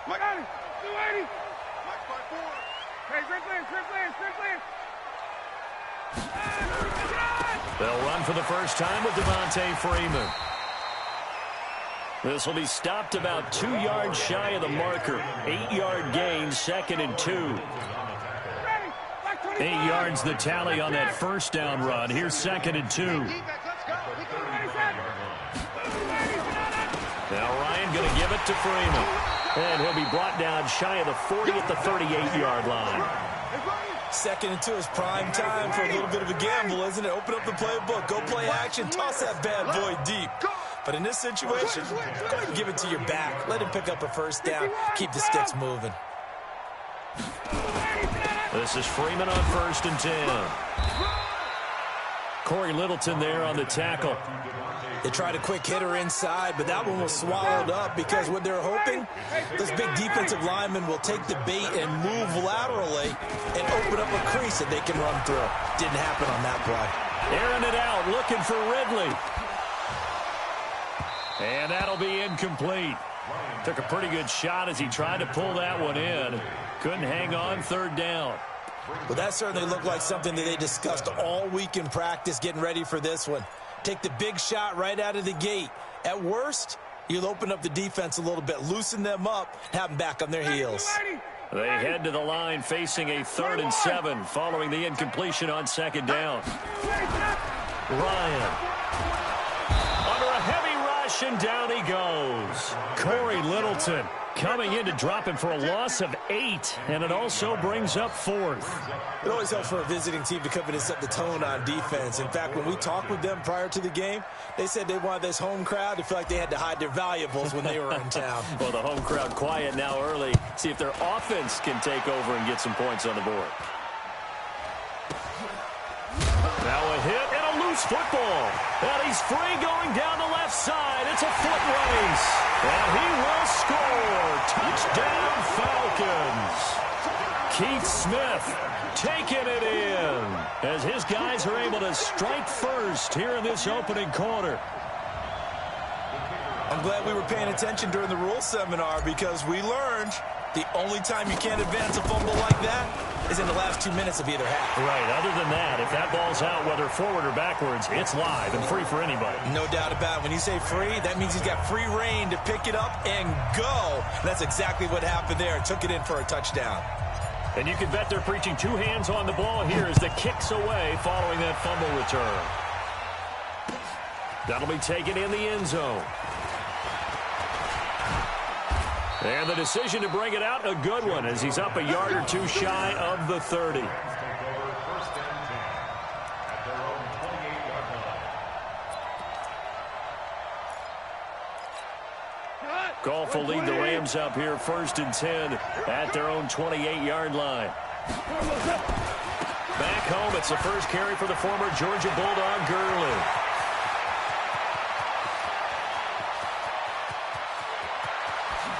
Mike. 280. Mike, 5-4. Hey, grip land. They'll run for the first time with Devontae Freeman. This will be stopped about 2 yards shy of the marker. 8-yard gain, 2nd and 2. 8 yards the tally on that first down run. Here's 2nd and 2. Now Ryan going to give it to Freeman. And he'll be brought down shy of the 40 at the 38-yard line. 2nd and 2 is prime time for a little bit of a gamble, isn't it? Open up the playbook, go play action, toss that bad boy deep. But in this situation, go ahead and give it to your back. Let him pick up a first down. Keep the sticks moving. This is Freeman on 1st and 10. Corey Littleton there on the tackle. They tried a quick hitter inside, but that one was swallowed up because what they're hoping, those big defensive linemen will take the bait and move laterally and open up a crease that they can run through. Didn't happen on that play. Airing it out, looking for Ridley. And that'll be incomplete. Took a pretty good shot as he tried to pull that one in. Couldn't hang on, 3rd down. Well, that certainly looked like something that they discussed all week in practice getting ready for this one. Take the big shot right out of the gate. At worst, you'll open up the defense a little bit, loosen them up, have them back on their heels. They head to the line facing a 3rd and 7 following the incompletion on 2nd down. Ryan. Under a heavy rush, and down he goes. Corey Littleton coming in to drop him for a loss of 8, and it also brings up 4th. It always helps for a visiting team to come in and set the tone on defense. In fact, when we talked with them prior to the game, they said they wanted this home crowd to feel like they had to hide their valuables when they were in town. Well, the home crowd quiet now early. See if their offense can take over and get some points on the board. Now a hit and a loose football. And he's free going down the left side. It's a foot race. And he will score. Touchdown, Falcons. Keith Smith taking it in as his guys are able to strike first here in this opening quarter. I'm glad we were paying attention during the rules seminar because we learned the only time you can't advance a fumble like that is in the last 2 minutes of either half. Right. Other than that, if that ball's out, whether forward or backwards, it's live and free for anybody. No doubt about it. When you say free, that means he's got free reign to pick it up and go. And that's exactly what happened there. Took it in for a touchdown. And you can bet they're preaching 2 hands on the ball here as the kick's away following that fumble return. That'll be taken in the end zone. And the decision to bring it out, a good one, as he's up a yard or 2 shy of the 30. Goff will lead the Rams up here 1st and 10 at their own 28-yard line. Back home, it's the first carry for the former Georgia Bulldog, Gurley.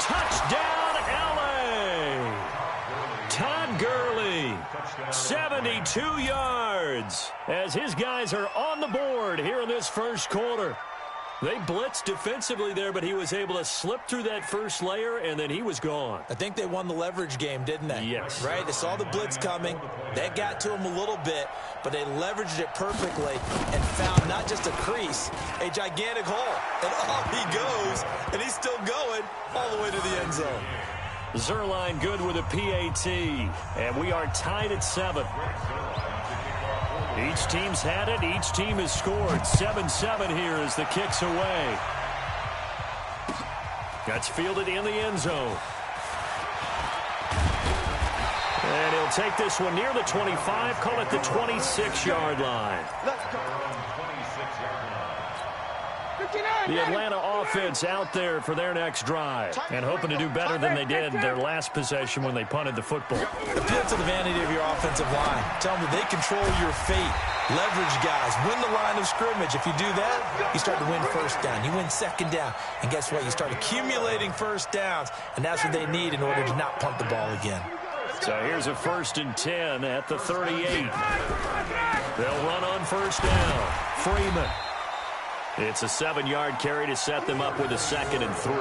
Touchdown, L.A. Todd Gurley, 72 yards, as his guys are on the board here in this first quarter. They blitzed defensively there, but he was able to slip through that first layer, and then he was gone. I think they won the leverage game, didn't they? Yes. Right? They saw the blitz coming. That got to him a little bit, but they leveraged it perfectly and found not just a crease, a gigantic hole. And off he goes, and he's still going all the way to the end zone. Zuerlein good with a PAT, and we are tied at 7. Each team's had it. Each team has scored. 7-7 here as the kick's away. That's fielded in the end zone. And he'll take this one near the 25, call it the 26-yard line. The Atlanta offense out there for their next drive and hoping to do better than they did their last possession when they punted the football. Appeal to the vanity of your offensive line. Tell them that they control your fate. Leverage guys. Win the line of scrimmage. If you do that, you start to win first down. You win second down. And guess what? You start accumulating first downs. And that's what they need in order to not punt the ball again. So here's a 1st and 10 at the 38. They'll run on first down. Freeman. It's a 7-yard carry to set them up with a 2nd and 3.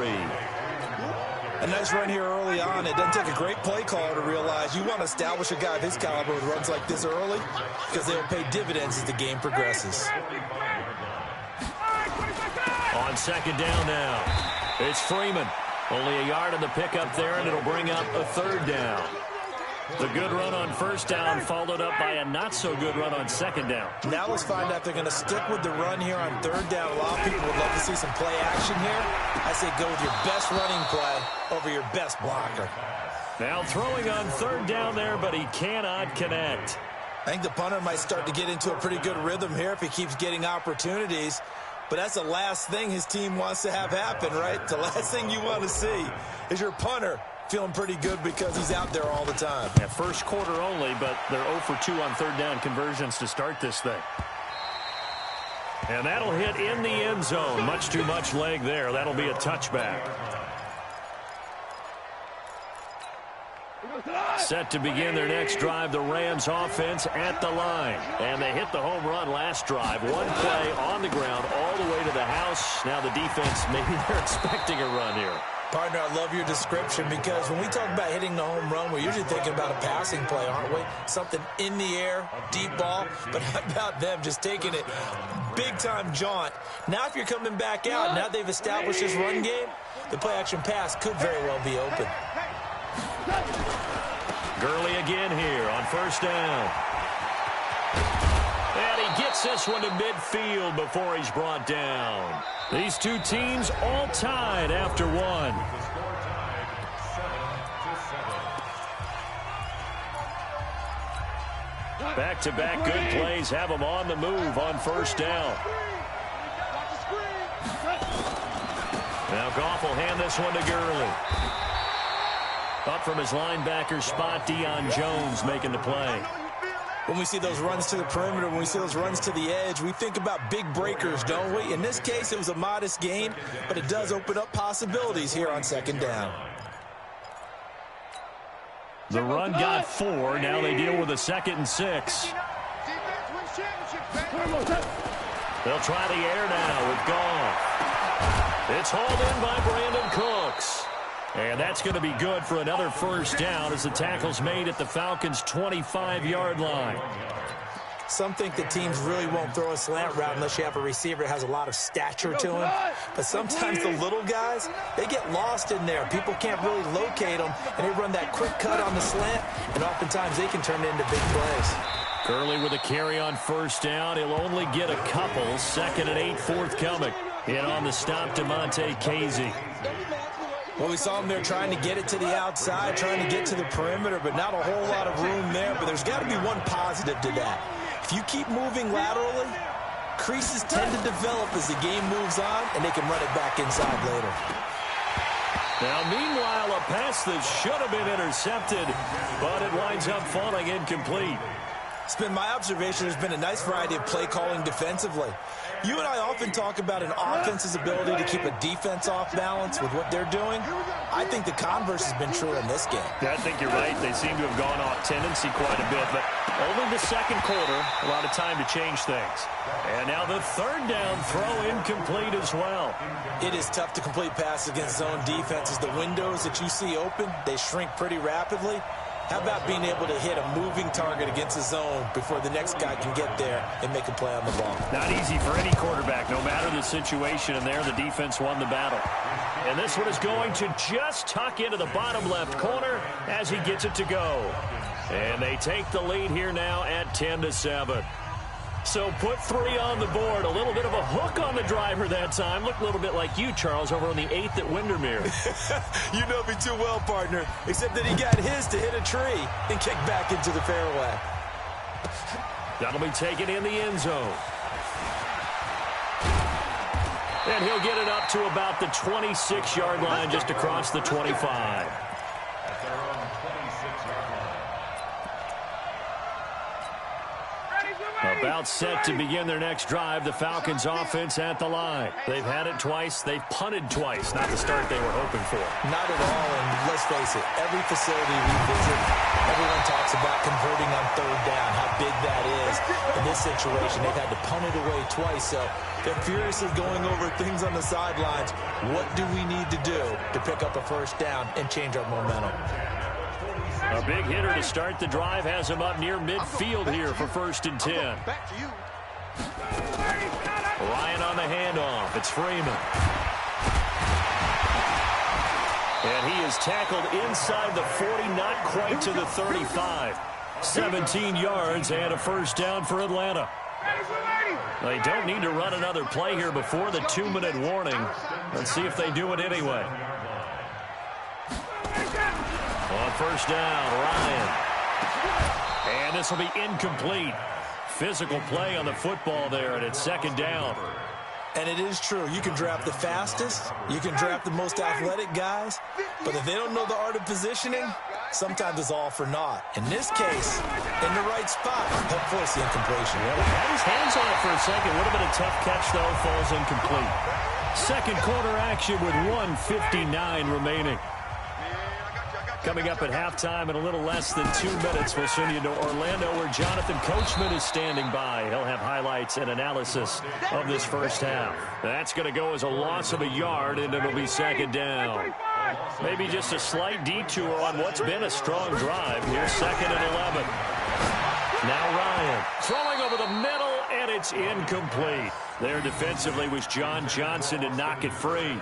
A nice run here early on. It doesn't take a great play caller to realize you want to establish a guy of his caliber with runs like this early because they'll pay dividends as the game progresses. On second down now, it's Freeman. Only a yard on the pickup there, and it'll bring up a third down. The good run on first down followed up by a not-so-good run on second down. Now let's find out if they're going to stick with the run here on third down. A lot of people would love to see some play action here. I say go with your best running play over your best blocker. Now throwing on third down there, but he cannot connect. I think the punter might start to get into a pretty good rhythm here if he keeps getting opportunities. But that's the last thing his team wants to have happen, right? The last thing you want to see is your punter feeling pretty good because he's out there all the time. Yeah, first quarter only, but they're 0 for 2 on third down conversions to start this thing. And that'll hit in the end zone. Much too much leg there. That'll be a touchback. Set to begin their next drive, the Rams offense at the line. And they hit the home run last drive. One play on the ground all the way to the house. Now the defense, maybe they're expecting a run here. Partner, I love your description because when we talk about hitting the home run, we're usually thinking about a passing play, aren't we? Something in the air, deep ball. But how about them just taking it big-time jaunt? Now if you're coming back out, now they've established this run game, the play-action pass could very well be open. Gurley again here on first down. And he gets this one to midfield before he's brought down. These two teams all tied after one. Back-to-back good plays have them on the move on first down. Now Goff will hand this one to Gurley. Up from his linebacker spot, Deion Jones making the play. When we see those runs to the perimeter, when we see those runs to the edge, we think about big breakers, don't we? In this case, it was a modest gain, but it does open up possibilities here on second down. The run got 4. Now they deal with a 2nd and 6. They'll try the air now with Goff. It's hauled in by Brandon Cooks. And that's going to be good for another first down as the tackle's made at the Falcons' 25-yard line. Some think that teams really won't throw a slant route unless you have a receiver that has a lot of stature to him. But sometimes the little guys, they get lost in there. People can't really locate them, and they run that quick cut on the slant, and oftentimes they can turn it into big plays. Gurley with a carry on first down. He'll only get a couple. 2nd and 8 forthcoming. In on the stop, Damontae Kazee. Well, we saw him there trying to get it to the outside, trying to get to the perimeter, but not a whole lot of room there. But there's got to be one positive to that. If you keep moving laterally, creases tend to develop as the game moves on, and they can run it back inside later. Now, meanwhile, a pass that should have been intercepted, but it winds up falling incomplete. It's been my observation there's been a nice variety of play calling defensively. You and I often talk about an offense's ability to keep a defense off balance with what they're doing. I think the converse has been true in this game. I think you're right. They seem to have gone off tendency quite a bit, but only the second quarter, a lot of time to change things. And now the third down throw incomplete as well. It is tough to complete passes against zone defenses. The windows that you see open, they shrink pretty rapidly. How about being able to hit a moving target against a zone before the next guy can get there and make a play on the ball? Not easy for any quarterback, no matter the situation. And there, the defense won the battle. And this one is going to just tuck into the bottom left corner as he gets it to go. And they take the lead here now at 10-7. So put 3 on the board. A little bit of a hook on the driver that time. Looked a little bit like you, Charles, over on the 8th at Windermere. You know me too well, partner. Except that he got his to hit a tree and kick back into the fairway. That'll be taken in the end zone. And he'll get it up to about the 26-yard line, just across the 25. Ready, About set to begin their next drive, the Falcons offense at the line. They've had it twice. They've punted twice. Not the start they were hoping for. Not at all, and let's face it, every facility we visit, everyone talks about converting on third down, how big that is. In this situation, they've had to punt it away twice, so they're furiously going over things on the sidelines. What do we need to do to pick up a first down and change our momentum? A big hitter to start the drive has him up near midfield here for 1st and 10. Ryan on the handoff. It's Freeman. And he is tackled inside the 40, not quite to the 35. 17 yards and a first down for Atlanta. They don't need to run another play here before the 2-minute warning. Let's see if they do it anyway. On first down, Ryan. And this will be incomplete. Physical play on the football there, and it's 2nd down. And it is true. You can draft the fastest. You can draft the most athletic guys. But if they don't know the art of positioning, sometimes it's all for naught. In this case, in the right spot, help force the incompletion. Yeah, had his hands on it for a second. Would have been a tough catch, though. Falls incomplete. Second quarter action with 1:59 remaining. Coming up at halftime in a little less than 2 minutes, we'll send you to Orlando where Jonathan Coachman is standing by. He'll have highlights and analysis of this first half. That's going to go as a loss of a yard, and it'll be 2nd down. Maybe just a slight detour on what's been a strong drive. Here's 2nd and 11. Now Ryan throwing over the middle, and it's incomplete. There defensively was John Johnson to knock it free.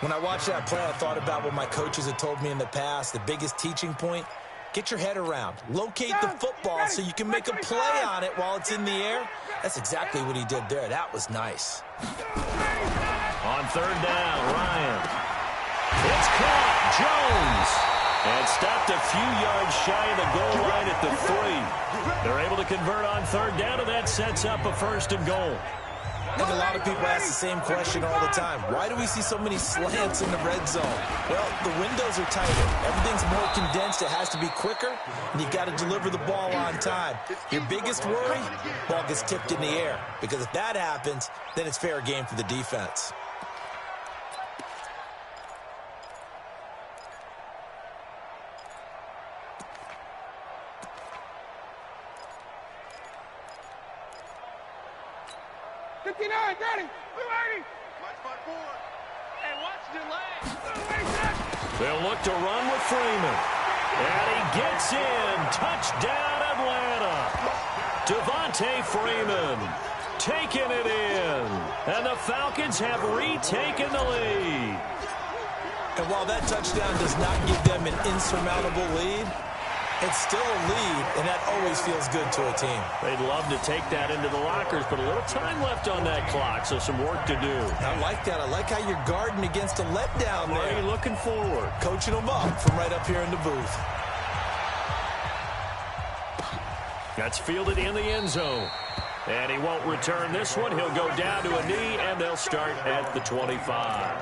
When I watched that play, I thought about what my coaches had told me in the past. The biggest teaching point, get your head around. Locate the football so you can make a play on it while it's in the air. That's exactly what he did there. That was nice. On 3rd down, Ryan. It's caught. Jones. And stopped a few yards shy of the goal line at the 3. They're able to convert on 3rd down, and that sets up a 1st and goal. I think a lot of people ask the same question all the time. Why do we see so many slants in the red zone? Well, the windows are tighter. Everything's more condensed. It has to be quicker, and you've got to deliver the ball on time. Your biggest worry, ball gets tipped in the air. Because if that happens, then it's fair game for the defense. They'll look to run with Freeman. And he gets in. Touchdown, Atlanta. Devontae Freeman taking it in. And the Falcons have retaken the lead. And while that touchdown does not give them an insurmountable lead, it's still a lead, and that always feels good to a team. They'd love to take that into the lockers, but a little time left on that clock, so some work to do. I like that. I like how you're guarding against a letdown there. Are you looking forward? Coaching them up from right up here in the booth. That's fielded in the end zone. And he won't return this one. He'll go down to a knee, and they'll start at the 25.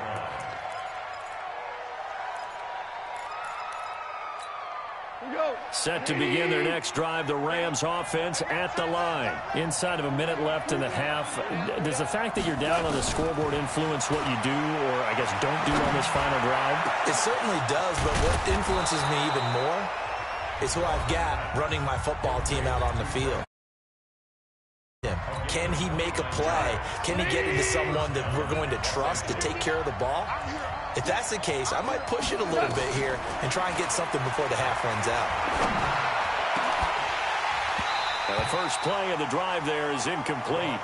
Set to begin their next drive, the Rams offense at the line. Inside of a minute left in the half. Does the fact that you're down on the scoreboard influence what you do, or I guess don't do on this final drive? It certainly does, but what influences me even more is who I've got running my football team out on the field. Can he make a play? Can he get into someone that we're going to trust to take care of the ball? If that's the case, I might push it a little bit here and try and get something before the half runs out. The first play of the drive there is incomplete.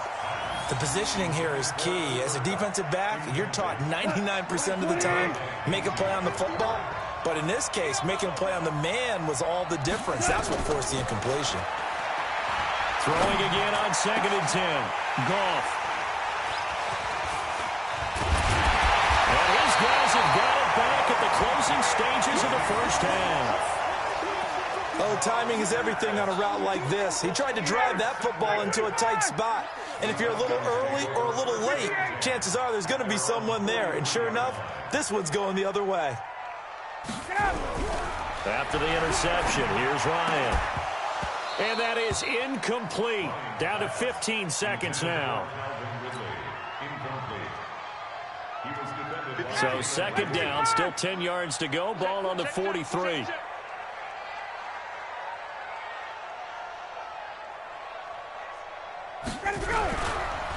The positioning here is key. As a defensive back, you're taught 99% of the time, make a play on the football. But in this case, making a play on the man was all the difference. That's what forced the incompletion. Throwing again on 2nd and 10. Goff. And his guys have got it back at the closing stages of the first half. Oh, timing is everything on a route like this. He tried to drive that football into a tight spot. And if you're a little early or a little late, chances are there's going to be someone there. And sure enough, this one's going the other way. After the interception, here's Ryan. And that is incomplete. Down to 15 seconds now. So second down, still 10 yards to go. Ball on the 43.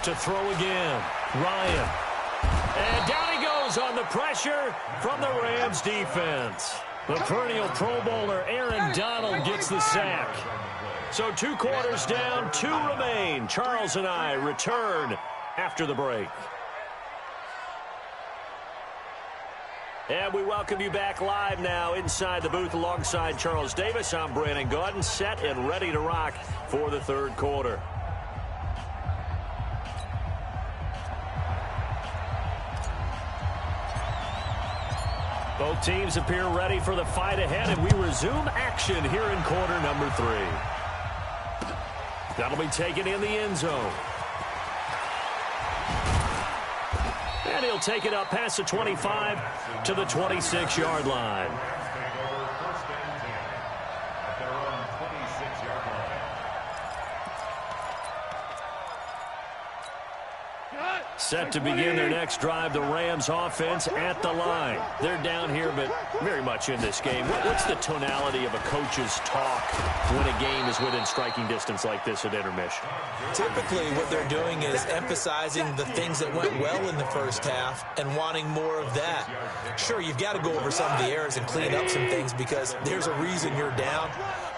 To throw again, Ryan. And down he goes on the pressure from the Rams defense. The perennial Pro Bowler Aaron Donald gets the sack. So 2 quarters down, 2 remain. Charles and I return after the break. And we welcome you back live now inside the booth alongside Charles Davis. I'm Brandon Gaudin, set and ready to rock for the third quarter. Both teams appear ready for the fight ahead, and we resume action here in quarter number 3. That'll be taken in the end zone. And he'll take it up past the 25 to the 26-yard line. Set to begin their next drive, the Rams offense at the line. They're down here, but very much in this game. What's the tonality of a coach's talk when a game is within striking distance like this at intermission? Typically, what they're doing is emphasizing the things that went well in the first half and wanting more of that. Sure, you've got to go over some of the errors and clean up some things because there's a reason you're down.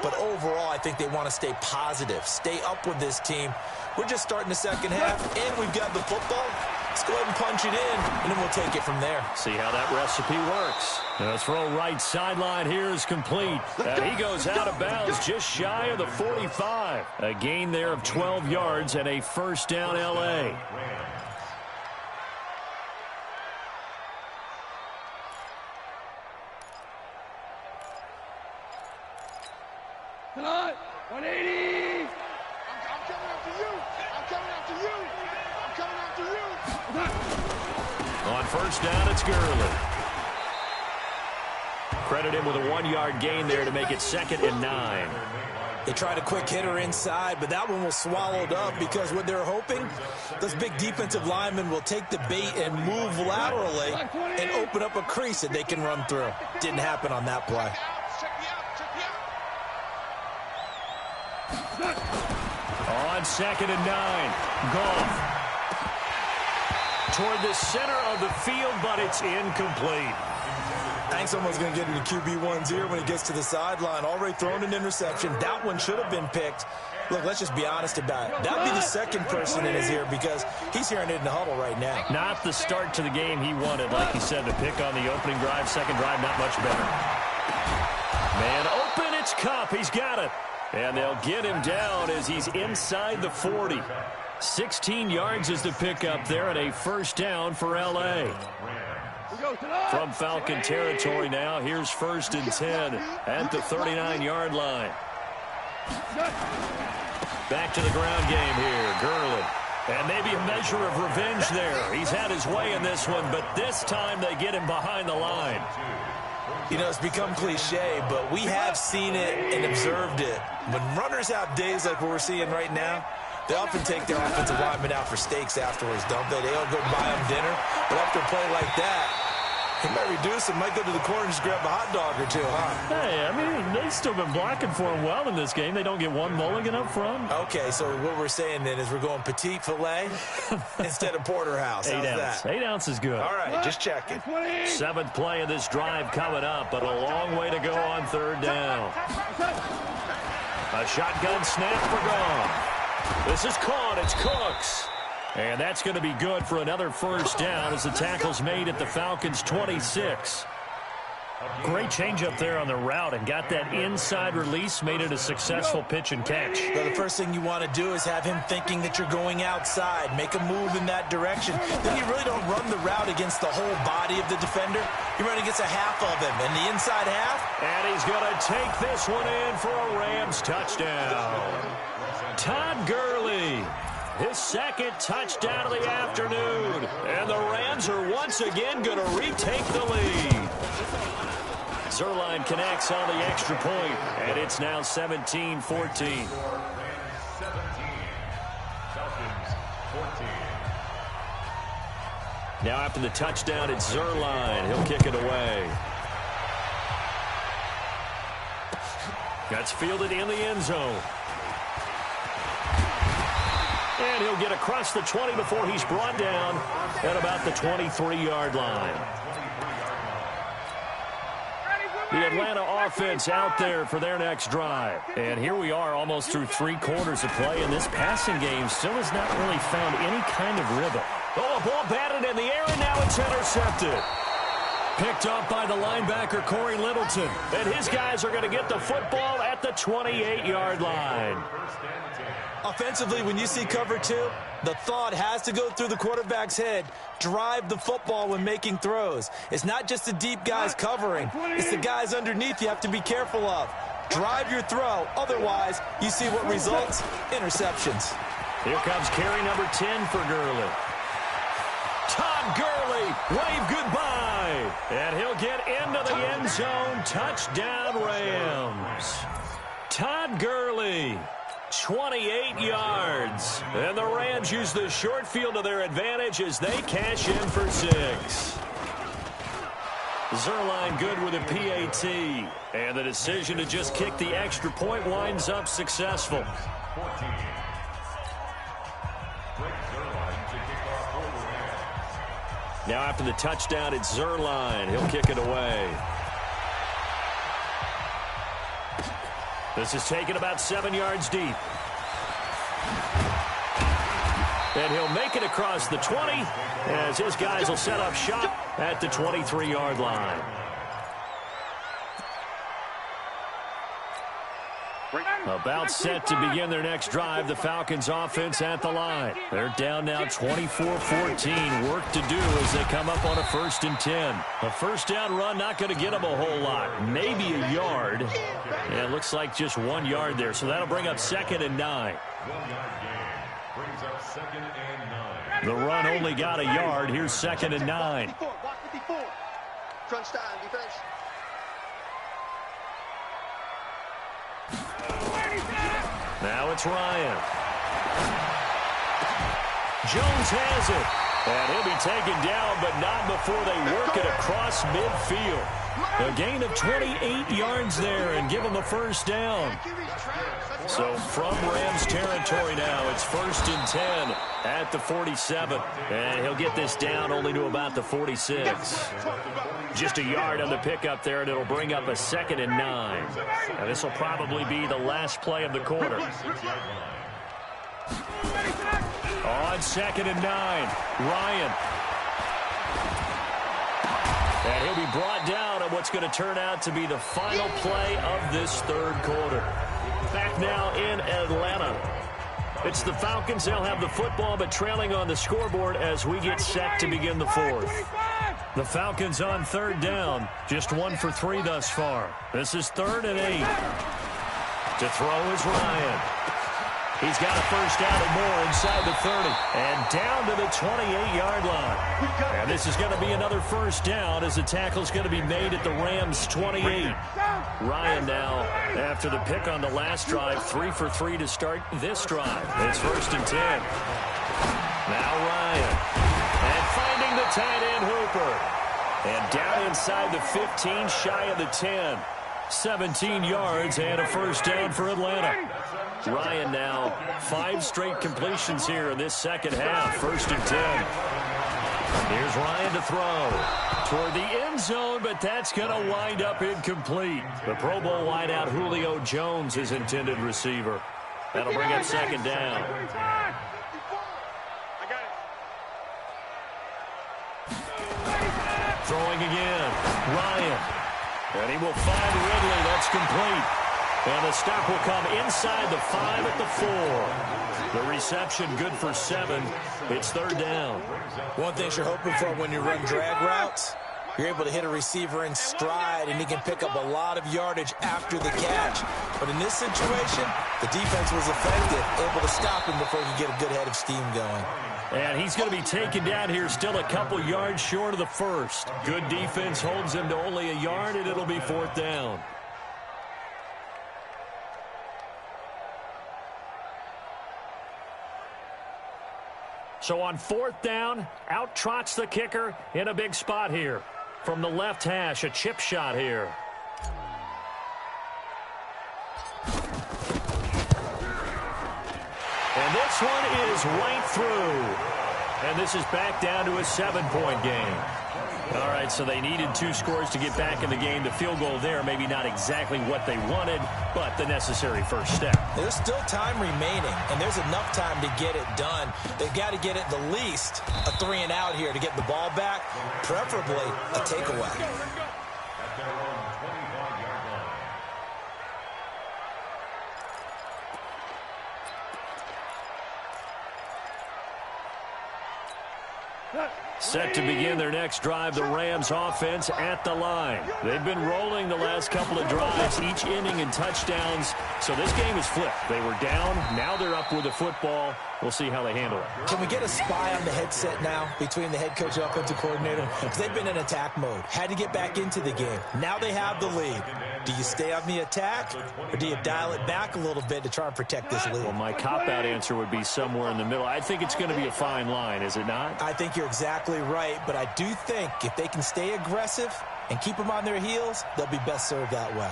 But overall, I think they want to stay positive, stay up with this team. We're just starting the second half, and we've got the football. Let's go ahead and punch it in, and then we'll take it from there. See how that recipe works. The throw right sideline here is complete. And he goes out of bounds just shy of the 45. A gain there of 12 yards and a first down L.A. Tonight, 180. I'm coming after you. I'm coming after you. I'm coming after you. On first down, it's Gurley. Credit him with a 1-yard gain there to make it 2nd and 9. They tried a quick hitter inside, but that one was swallowed up because what they're hoping, those big defensive linemen will take the bait and move laterally and open up a crease that they can run through. Didn't happen on that play. On 2nd and 9, Goff toward the center of the field, but it's incomplete. I think someone's going to get into QB1's ear when he gets to the sideline. Already thrown an interception. That one should have been picked. Look, let's just be honest about it. That would be the second person in his ear because he's hearing it in the huddle right now. Not the start to the game he wanted, like he said, to pick on the opening drive. Second drive, not much better. Man open, it's Kupp. He's got it. And they'll get him down as he's inside the 40. 16 yards is the pickup there and a first down for L.A. From Falcon territory now, here's 1st and 10 at the 39-yard line. Back to the ground game here, Gurley. And maybe a measure of revenge there. He's had his way in this one, but this time they get him behind the line. You know, it's become cliche, but we have seen it and observed it. When runners have days like what we're seeing right now, they often take their offensive linemen out for steaks afterwards, don't they? They all go buy them dinner. But after a play like that, he might reduce it, might go to the corner and just grab a hot dog or two, huh? Hey, I mean, they've still been blocking for him well in this game. They don't get one mulligan up front. Okay, so what we're saying then is we're going petite filet instead of porterhouse. How's that? 8 ounce is good. All right, just checking. 7th play of this drive coming up, but a long way to go on 3rd down. A shotgun snap for Goff. This is caught. It's Cooks. And that's going to be good for another first down as the tackle's made at the Falcons' 26. Great change up there on the route and got that inside release, made it a successful pitch and catch. Well, the first thing you want to do is have him thinking that you're going outside, make a move in that direction. Then you really don't run the route against the whole body of the defender. You run against a half of him, and the inside half. And he's going to take this one in for a Rams touchdown. Todd Gurley. His 2nd touchdown of the afternoon. And the Rams are once again going to retake the lead. Zuerlein connects on the extra point, and it's now 17-14. 17. Falcons 14. Now after the touchdown, it's Zuerlein. He'll kick it away. That's fielded in the end zone. And he'll get across the 20 before he's brought down at about the 23-yard line. The Atlanta offense out there for their next drive. And here we are almost through 3 quarters of play, and this passing game still has not really found any kind of rhythm. Oh, a ball batted in the air, and now it's intercepted. Picked up by the linebacker, Corey Littleton. And his guys are going to get the football at the 28-yard line. Offensively, when you see cover 2, the thought has to go through the quarterback's head. Drive the football when making throws. It's not just the deep guys covering. It's the guys underneath you have to be careful of. Drive your throw. Otherwise, you see what results? Interceptions. Here comes carry number 10 for Gurley. Todd Gurley, wave goodbye. And he'll get into the end zone. Touchdown, Rams. Todd Gurley, 28 yards. And the Rams use the short field to their advantage as they cash in for 6. Zuerlein good with a PAT. And the decision to just kick the extra point winds up successful. 14. Now after the touchdown, it's Zuerlein. He'll kick it away. This is taken about 7 yards deep. And he'll make it across the 20 as his guys will set up shop at the 23-yard line. About set to begin their next drive, the Falcons offense at the line. They're down now 24-14. Work to do as they come up on a 1st and 10. A first down run not going to get them a whole lot. Maybe a yard. Yeah, it looks like just 1 yard there. So that'll bring up 2nd and 9. 1-yard gain brings up 2nd and 9. The run only got a yard. Here's 2nd and 9. Block 54. Crunch time, defense. Now it's Ryan. Jones has it. And he'll be taken down, but not before they work it across midfield. A gain of 28 yards there and give him the first down. So from Rams territory now, it's 1st and 10 at the 47. And he'll get this down only to about the 46. Just a yard on the pickup there, and it'll bring up a 2nd and 9. And this will probably be the last play of the quarter. On 2nd and 9, Ryan. And he'll be brought down on what's going to turn out to be the final play of this 3rd quarter. Back now in Atlanta. It's the Falcons. They'll have the football, but trailing on the scoreboard as we get set to begin the 4th. The Falcons on 3rd down. Just 1 for 3 thus far. This is 3rd and 8. To throw is Ryan. He's got a first down and more inside the 30. And down to the 28-yard line. And this is going to be another first down as the tackle's going to be made at the Rams' 28. Ryan now, after the pick on the last drive, 3 for 3 to start this drive. It's 1st and 10. Now Ryan. And finding the tight end Hooper. And down inside the 15, shy of the 10. 17 yards and a first down for Atlanta. Ryan now 5 straight completions here in this second half. 1st and 10. Here's Ryan to throw toward the end zone, but that's going to wind up incomplete. The Pro Bowl wideout Julio Jones is intended receiver. That'll bring up 2nd down. Throwing again. Ryan. And he will find Ridley. That's complete. And the stop will come inside the 5 at the 4. The reception good for 7. It's 3rd down. One thing you're hoping for when you run drag routes, You're able to hit a receiver in stride, and he can pick up a lot of yardage after the catch. But in this situation, the defense was effective, able to stop him before he could get a good head of steam going. And he's going to be taken down here, still a couple yards short of the first. Good defense holds him to only a yard, and it'll be 4th down. So on 4th down, out trots the kicker in a big spot here. From the left hash, a chip shot here. And this one is right through. And this is back down to a 7-point game. All right, so they needed 2 scores to get back in the game. The field goal there, maybe not exactly what they wanted, but the necessary first step. There's still time remaining, and there's enough time to get it done. They've got to get at the least a 3-and-out here to get the ball back, preferably a takeaway. Set to begin their next drive, the Rams offense at the line. They've been rolling the last couple of drives, each inning in touchdowns. So this game is flipped. They were down, now they're up with the football. We'll see how they handle it. Can we get a spy on the headset now between the head coach and offensive coordinator? Because they've been in attack mode. Had to get back into the game. Now they have the lead. Do you stay on the attack, or do you dial it back a little bit to try and protect this lead? Well, my cop-out answer would be somewhere in the middle. I think it's going to be a fine line, is it not? I think you're exactly right, but I do think if they can stay aggressive and keep them on their heels, they'll be best served that way.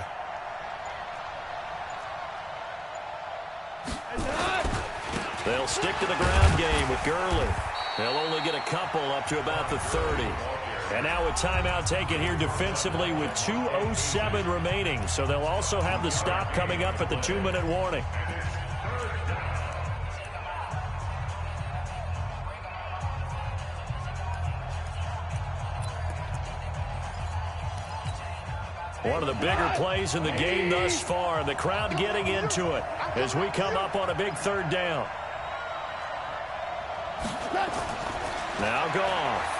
They'll stick to the ground game with Gurley. They'll only get a couple up to about the 30. And now a timeout taken here defensively with 2:07 remaining. So they'll also have the stop coming up at the 2-minute warning. One of the bigger plays in the game thus far. The crowd getting into it as we come up on a big 3rd down. Now Goff.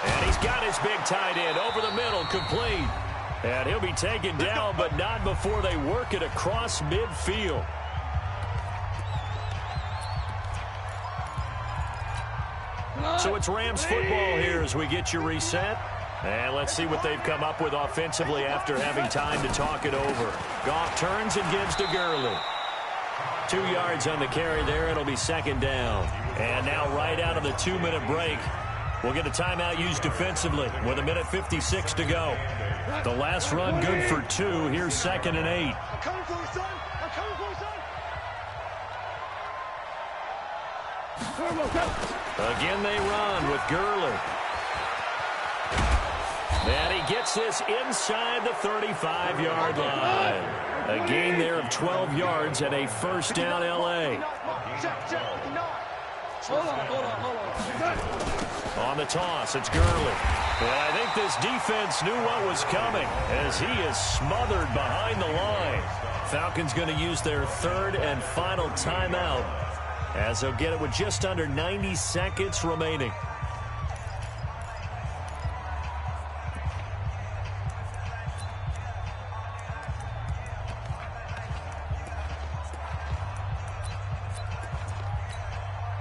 And he's got his big tight end over the middle, complete. And he'll be taken down, but not before they work it across midfield. So it's Rams football here as we get you reset. And let's see what they've come up with offensively after having time to talk it over. Goff turns and gives to Gurley. 2 yards on the carry there. It'll be 2nd down. And now right out of the 2-minute break, we'll get a timeout used defensively with 1:56 to go. The last run good for 2. Here's 2nd and 8. I'm coming for you, son. I'm coming for you, son. Again they run with Gurley. And he gets this inside the 35-yard line. A gain there of 12 yards and a 1st down L.A. On the toss, it's Gurley. And I think this defense knew what was coming as he is smothered behind the line. Falcons going to use their 3rd and final timeout as they'll get it with just under 90 seconds remaining.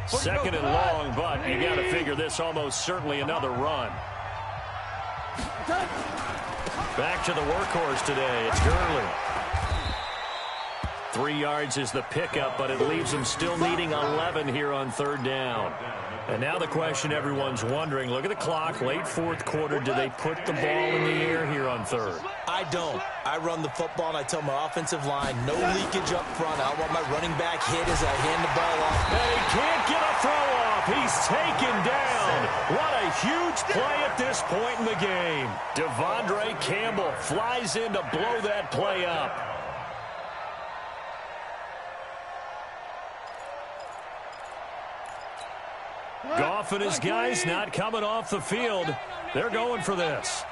Second and long, but you got to figure this almost certainly another run. Back to the workhorse today. It's Gurley. 3 yards is the pickup, but it leaves them still needing 11 here on 3rd down. And now the question everyone's wondering, look at the clock, late 4th quarter, do they put the ball in the air here on 3rd? I don't. I run the football, and I tell my offensive line, no leakage up front. I want my running back hit as I hand the ball off. And he can't get a throw off. He's taken down. What a huge play at this point in the game. Devondre Campbell flies in to blow that play up. Goff and his guys not coming off the field. They're going for this.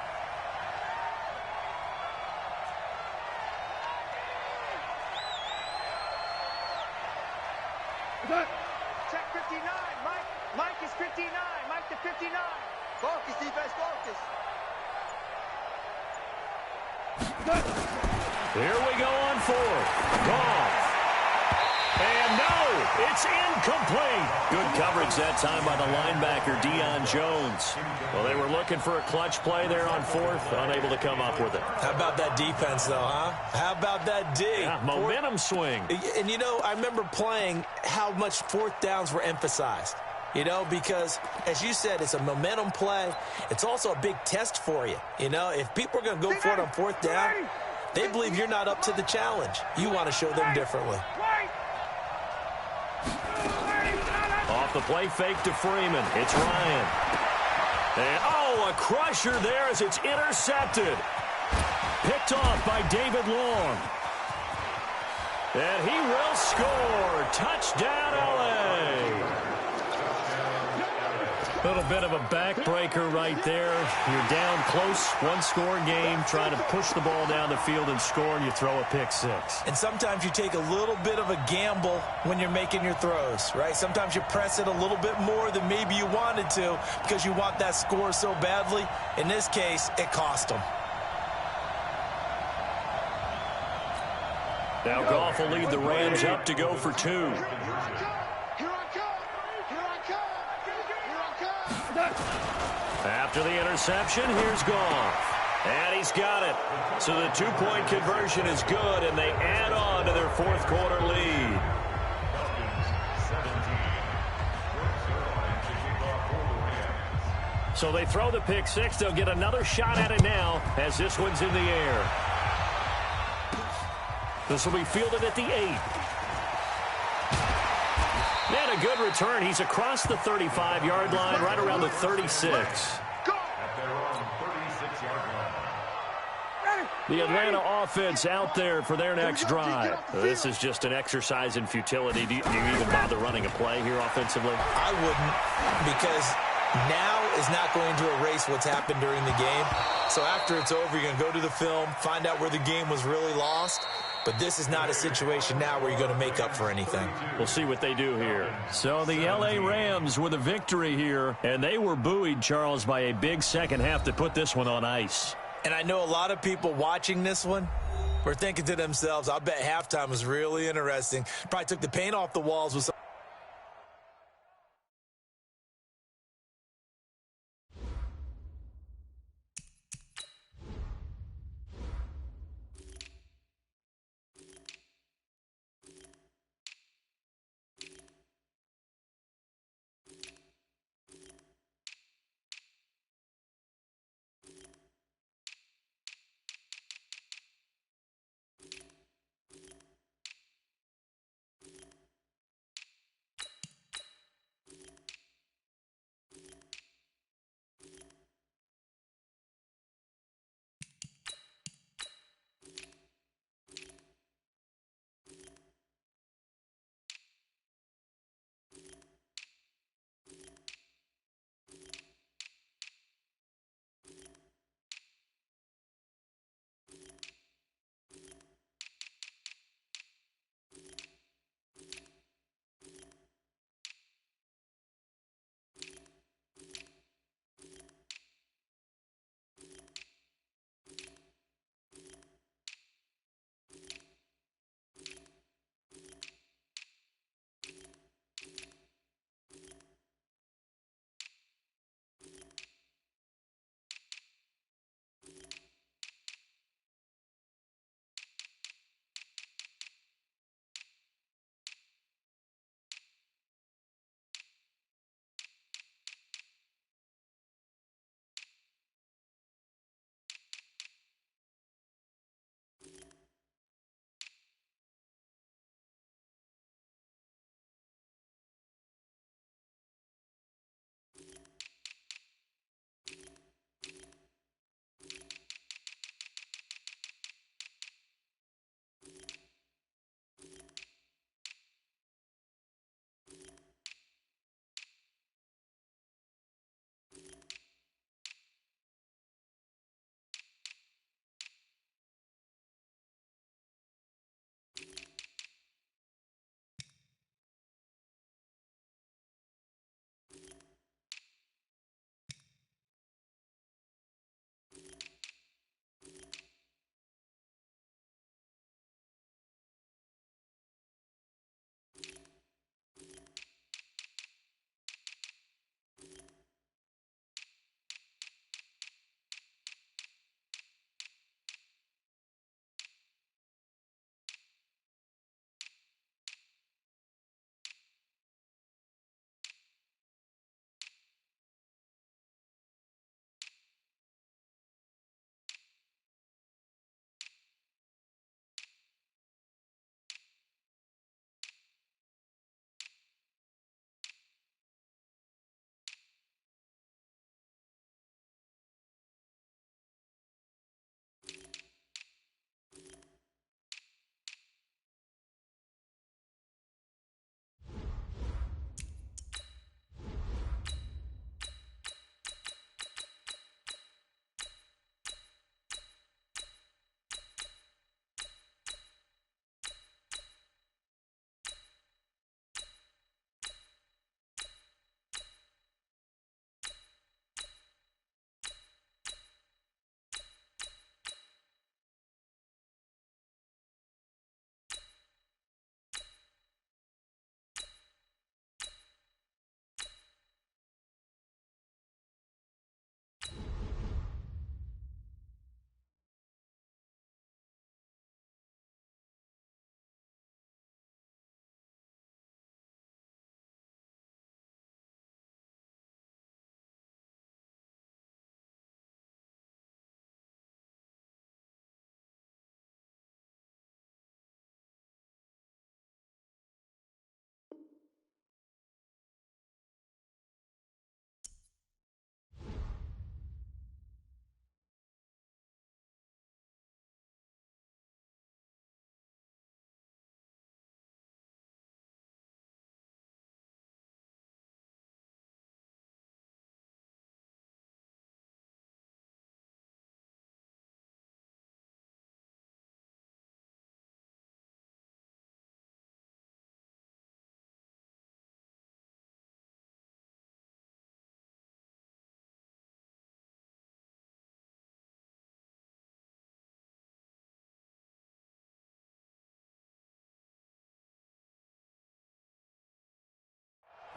Check 59, Mike. Mike is 59. Mike to 59. Focus, defense, focus. Here we go on fourth. Goff. And no, it's incomplete. Good coverage that time by the linebacker, Deion Jones. Well, they were looking for a clutch play there on fourth, unable to come up with it. How about that defense, though, huh? How about that D? Yeah, momentum swing. And, you know, I remember playing how much fourth downs were emphasized. You know, because, as you said, it's a momentum play. It's also a big test for you. You know, if people are going to go for it on fourth down, they believe you're not up to the challenge. You want to show them differently. Off the play fake to Freeman. It's Ryan. And, oh, a crusher there as it's intercepted. Picked off by David Long. And he will score. Touchdown, L.A. A little bit of a backbreaker right there. You're down close, one-score game, trying to push the ball down the field and score, and you throw a pick six. And sometimes you take a little bit of a gamble when you're making your throws, right? Sometimes you press it a little bit more than maybe you wanted to because you want that score so badly. In this case, it cost them. Now Goff will lead the Rams up to go for two. After the interception, here's Goff. And he's got it. So the two-point conversion is good, and they add on to their fourth quarter lead. So they throw the pick six. They'll get another shot at it now as this one's in the air. This will be fielded at the 8. And a good return. He's across the 35-yard line, right around the 36. The Atlanta offense out there for their next drive. This is just an exercise in futility. Do you even bother running a play here offensively? I wouldn't, because now is not going to erase what's happened during the game. So after it's over, you're going to go to the film, find out where the game was really lost. But this is not a situation now where you're going to make up for anything. We'll see what they do here. So the L.A. Rams with a victory here, and they were buoyed, Charles, by a big second half to put this one on ice. And I know a lot of people watching this one were thinking to themselves, I bet halftime was really interesting. Probably took the paint off the walls with some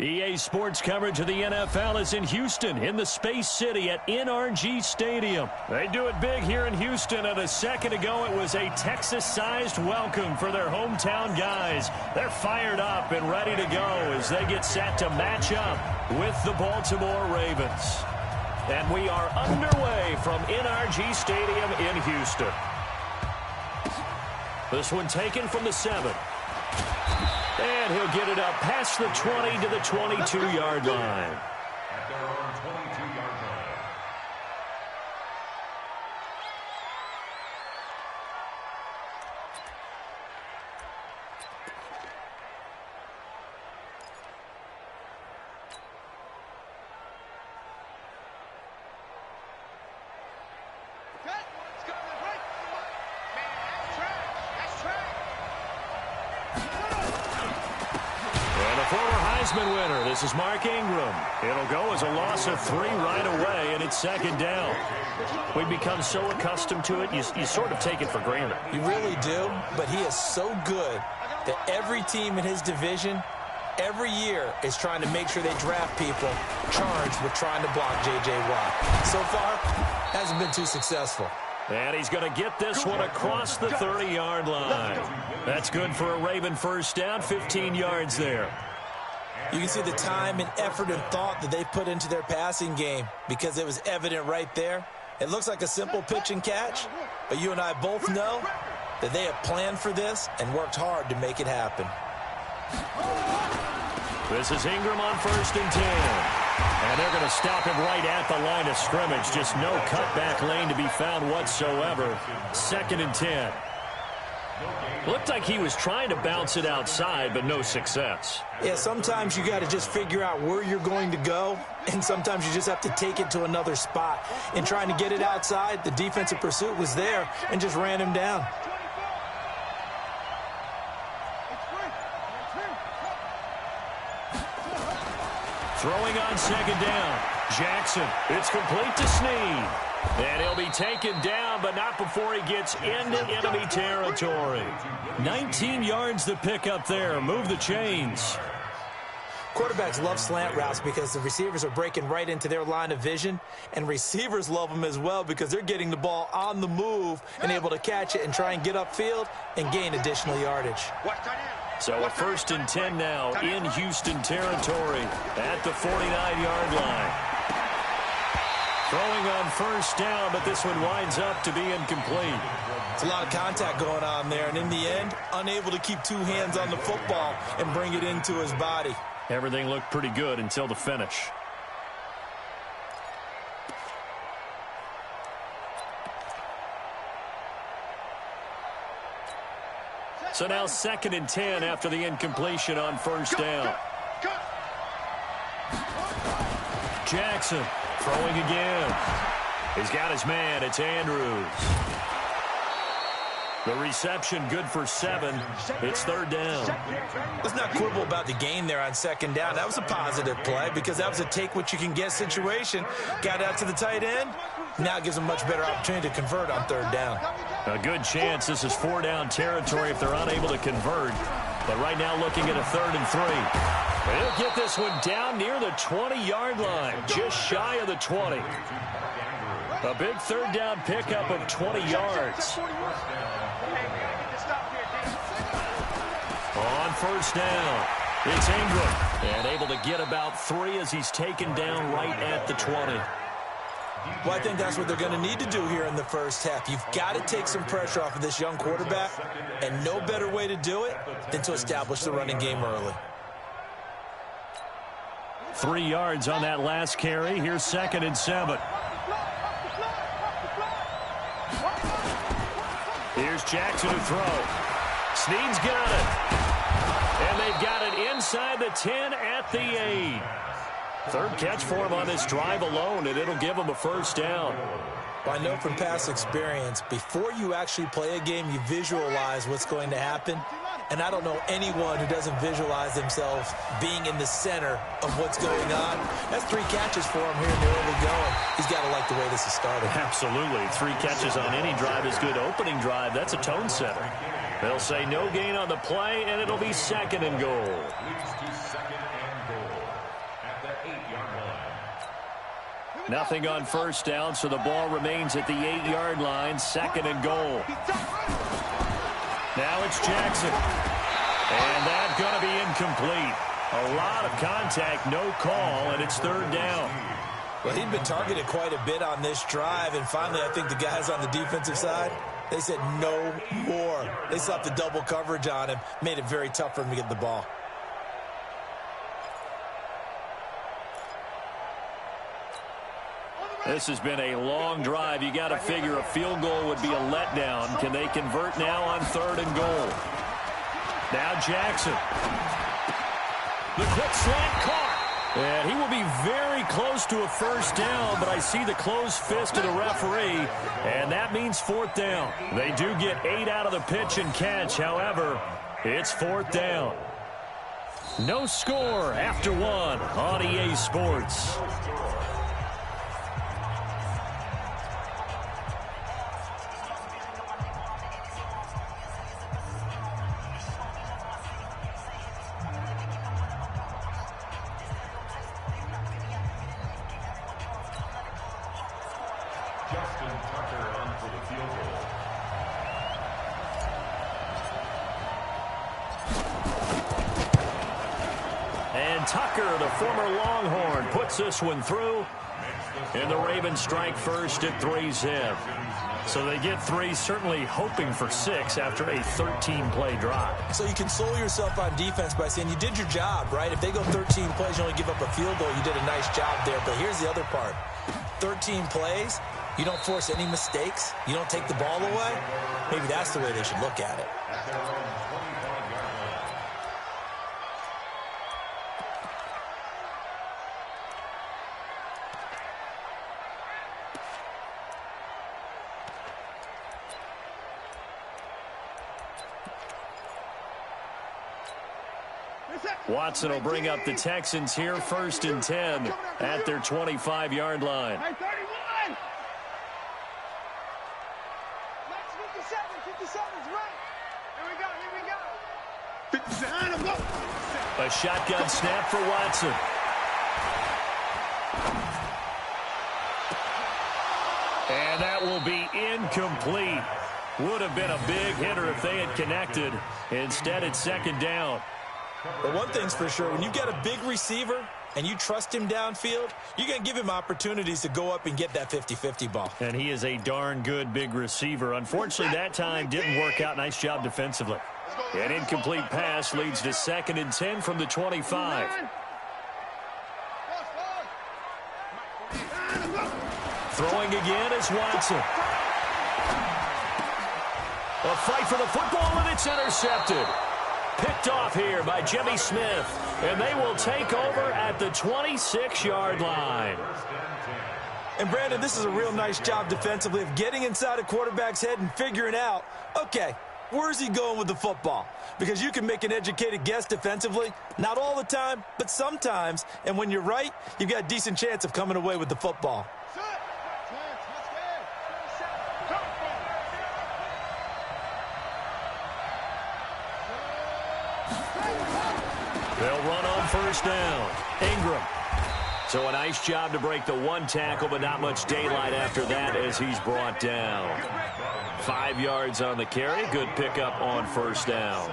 EA Sports coverage of the NFL is in Houston, in the Space City at NRG Stadium. They do it big here in Houston, and a second ago it was a Texas-sized welcome for their hometown guys. They're fired up and ready to go as they get set to match up with the Baltimore Ravens. And we are underway from NRG Stadium in Houston. This one taken from the 7. And he'll get it up past the 20 to the 22-yard line. At their own 22-yard line. Winner. This is Mark Ingram. It'll go as a loss of 3 right away, and it's second down. We've become so accustomed to it, you sort of take it for granted. You really do, but he is so good that every team in his division, every year, is trying to make sure they draft people charged with trying to block J.J. Watt. So far, hasn't been too successful. And he's going to get this one across the 30-yard line. That's good for a Raven first down, 15 yards there. You can see the time and effort and thought that they put into their passing game because it was evident right there. It looks like a simple pitch and catch, but you and I both know that they have planned for this and worked hard to make it happen. This is Ingram on 1st and 10. And they're going to stop him right at the line of scrimmage. Just no cutback lane to be found whatsoever. 2nd and 10. Looked like he was trying to bounce it outside, but no success. Yeah, sometimes you got to just figure out where you're going to go, and sometimes you just have to take it to another spot. In trying to get it outside, the defensive pursuit was there and just ran him down. Throwing on 2nd down. Jackson, it's complete to Snead. And he'll be taken down, but not before he gets into enemy territory. 19 yards to pick up there. Move the chains. Quarterbacks love slant routes because the receivers are breaking right into their line of vision, and receivers love them as well because they're getting the ball on the move and able to catch it and try and get upfield and gain additional yardage. So a 1st and 10 now in Houston territory at the 49-yard line. Throwing on 1st down, but this one winds up to be incomplete. It's a lot of contact going on there, and in the end, unable to keep 2 hands on the football and bring it into his body. Everything looked pretty good until the finish. So now 2nd and 10 after the incompletion on 1st down. Jackson throwing again. He's got his man. It's Andrews. The reception good for 7. It's 3rd down. Let's not quibble about the gain there on 2nd down. That was a positive play because that was a take-what-you-can-get situation. Got out to the tight end. Now gives them much better opportunity to convert on 3rd down. A good chance this is 4-down territory if they're unable to convert. But right now looking at a 3rd and 3. They'll get this one down near the 20-yard line, just shy of the 20. A big 3rd down pickup of 20 yards. On 1st down, it's Ingram. And able to get about 3 as he's taken down right at the 20. Well, I think that's what they're going to need to do here in the first half. You've got to take some pressure off of this young quarterback, and no better way to do it than to establish the running game early. 3 yards on that last carry. Here's 2nd and 7. Here's Jackson to throw. Snead's got it. And they've got it inside the 10 at the 8. 3rd catch for him on this drive alone, and it'll give him a 1st down. Well, I know from past experience, before you actually play a game, you visualize what's going to happen. And I don't know anyone who doesn't visualize themselves being in the center of what's going on. That's 3 catches for him here in the early going. He's got to like the way this is started. Absolutely. 3 catches on any drive is good. Opening drive, that's a tone setter. They'll say no gain on the play, and it'll be 2nd and goal. Nothing on first down, so the ball remains at the 8-yard line, 2nd and goal. Now it's Jackson. And that's going to be incomplete. A lot of contact, no call, and it's 3rd down. Well, he'd been targeted quite a bit on this drive, and finally I think the guys on the defensive side, they said no more. They slapped the double coverage on him, made it very tough for him to get the ball. This has been a long drive. You got to figure a field goal would be a letdown. Can they convert now on 3rd and goal? Now Jackson. The quick slant caught. And he will be very close to a first down, but I see the closed fist of the referee, and that means 4th down. They do get 8 out of the pitch and catch. However, it's 4th down. No score after 1 on EA Sports. Tucker, the former Longhorn, puts this one through. And the Ravens strike first at 3-zip. So they get 3, certainly hoping for 6 after a 13-play drive. So you console yourself on defense by saying you did your job, right? If they go 13 plays, you only give up a field goal, you did a nice job there. But here's the other part. 13 plays, you don't force any mistakes, you don't take the ball away. Maybe that's the way they should look at it. Watson will bring up the Texans here, 1st and 10 at their 25-yard line. Hey, 31! Max 57's right. Here we go. 57, go. A shotgun snap for Watson. And that will be incomplete. Would have been a big hitter if they had connected. Instead, it's 2nd down. But one thing's for sure, when you've got a big receiver and you trust him downfield, you're going to give him opportunities to go up and get that 50-50 ball. And he is a darn good big receiver. Unfortunately, that time didn't work out. Nice job defensively. An incomplete pass leads to 2nd and 10 from the 25. Throwing again is Watson. A fight for the football, and it's intercepted. Picked off here by Jimmy Smith, and they will take over at the 26-yard line. And, Brandon, this is a real nice job defensively of getting inside a quarterback's head and figuring out, okay, where's he going with the football? Because you can make an educated guess defensively, not all the time, but sometimes. And when you're right, you've got a decent chance of coming away with the football. They'll run on 1st down. Ingram. So a nice job to break the 1 tackle, but not much daylight after that as he's brought down. 5 yards on the carry. Good pickup on 1st down.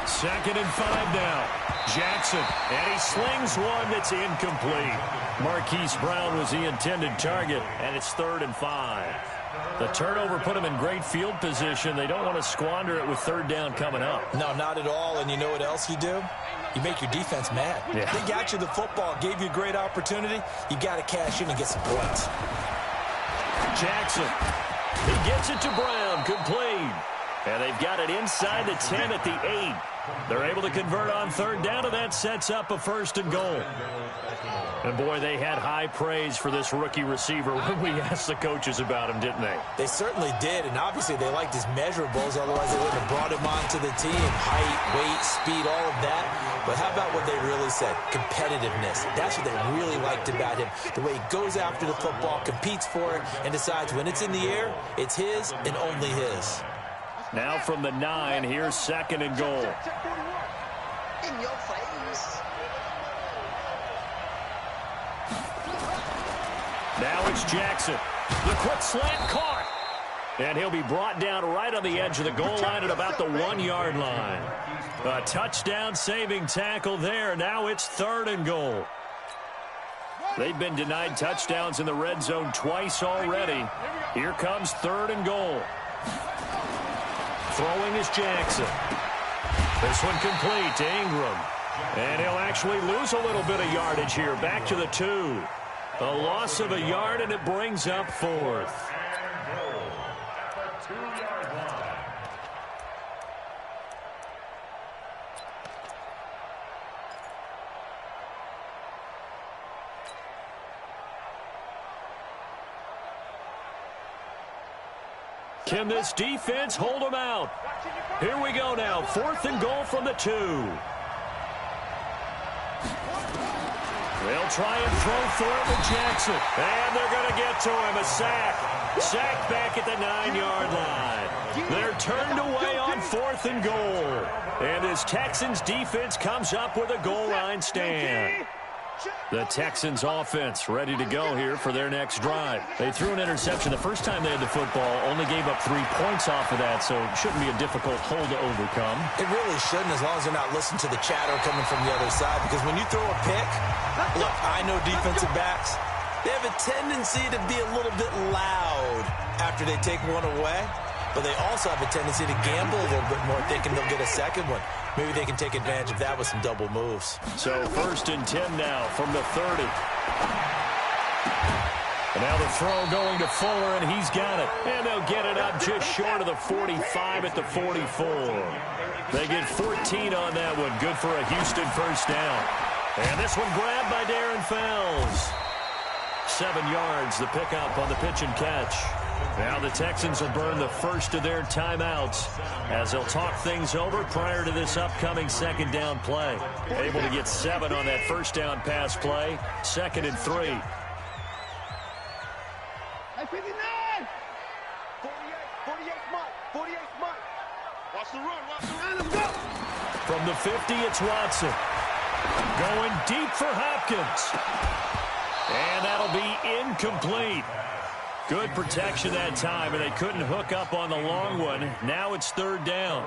Second and 5 now. Jackson, and he slings one that's incomplete. Marquise Brown was the intended target, and it's 3rd and 5. The turnover put them in great field position. They don't want to squander it with 3rd down coming up. No, not at all. And you know what else you do? You make your defense mad. Yeah. They got you the football, gave you a great opportunity. You got to cash in and get some points. Jackson. He gets it to Brown. Complete. And they've got it inside the 10 at the 8. They're able to convert on 3rd down, and that sets up a 1st and goal. And, boy, they had high praise for this rookie receiver when we asked the coaches about him, didn't they? They certainly did, and obviously they liked his measurables. Otherwise, they wouldn't have brought him onto the team. Height, weight, speed, all of that. But how about what they really said? Competitiveness. That's what they really liked about him. The way he goes after the football, competes for it, and decides when it's in the air, it's his and only his. Now from the 9, here's 2nd and goal. In your face. Now it's Jackson. The quick slant caught. And he'll be brought down right on the edge of the goal line at about the 1-yard line. A touchdown-saving tackle there. Now it's 3rd and goal. They've been denied touchdowns in the red zone twice already. Here comes 3rd and goal. Throwing is Jackson. This one complete to Ingram. And he'll actually lose a little bit of yardage here. Back to the 2. A loss of a yard, and it brings up 4th. Can this defense hold them out? Here we go now. 4th and goal from the 2. They'll try and throw for it with Jackson. And they're going to get to him. A sack. Sack back at the 9-yard line. They're turned away on 4th and goal. And as Texans defense comes up with a goal line stand. The Texans offense ready to go here for their next drive. They threw an interception the first time they had the football, only gave up 3 points off of that, so it shouldn't be a difficult hole to overcome. It really shouldn't, as long as they're not listening to the chatter coming from the other side, because when you throw a pick, look, I know defensive backs, they have a tendency to be a little bit loud after they take one away, but they also have a tendency to gamble a little bit more, thinking they'll get a second one. Maybe they can take advantage of that with some double moves. So 1st and 10 now from the 30. And now the throw going to Fuller, and he's got it. And they'll get it up just short of the 45 at the 44. They get 14 on that one. Good for a Houston first down. And this one grabbed by Darren Fells. 7 yards, the pickup on the pitch and catch. Now the Texans will burn the first of their timeouts as they'll talk things over prior to this upcoming 2nd down play. Able to get 7 on that first down pass play. 2nd and 3. Hey, 59! 48 Mike. 48 Mike. Watch the run. Let's go. From the 50, it's Watson. Going deep for Hopkins. And that'll be incomplete. Good protection that time, and they couldn't hook up on the long one. Now it's 3rd down.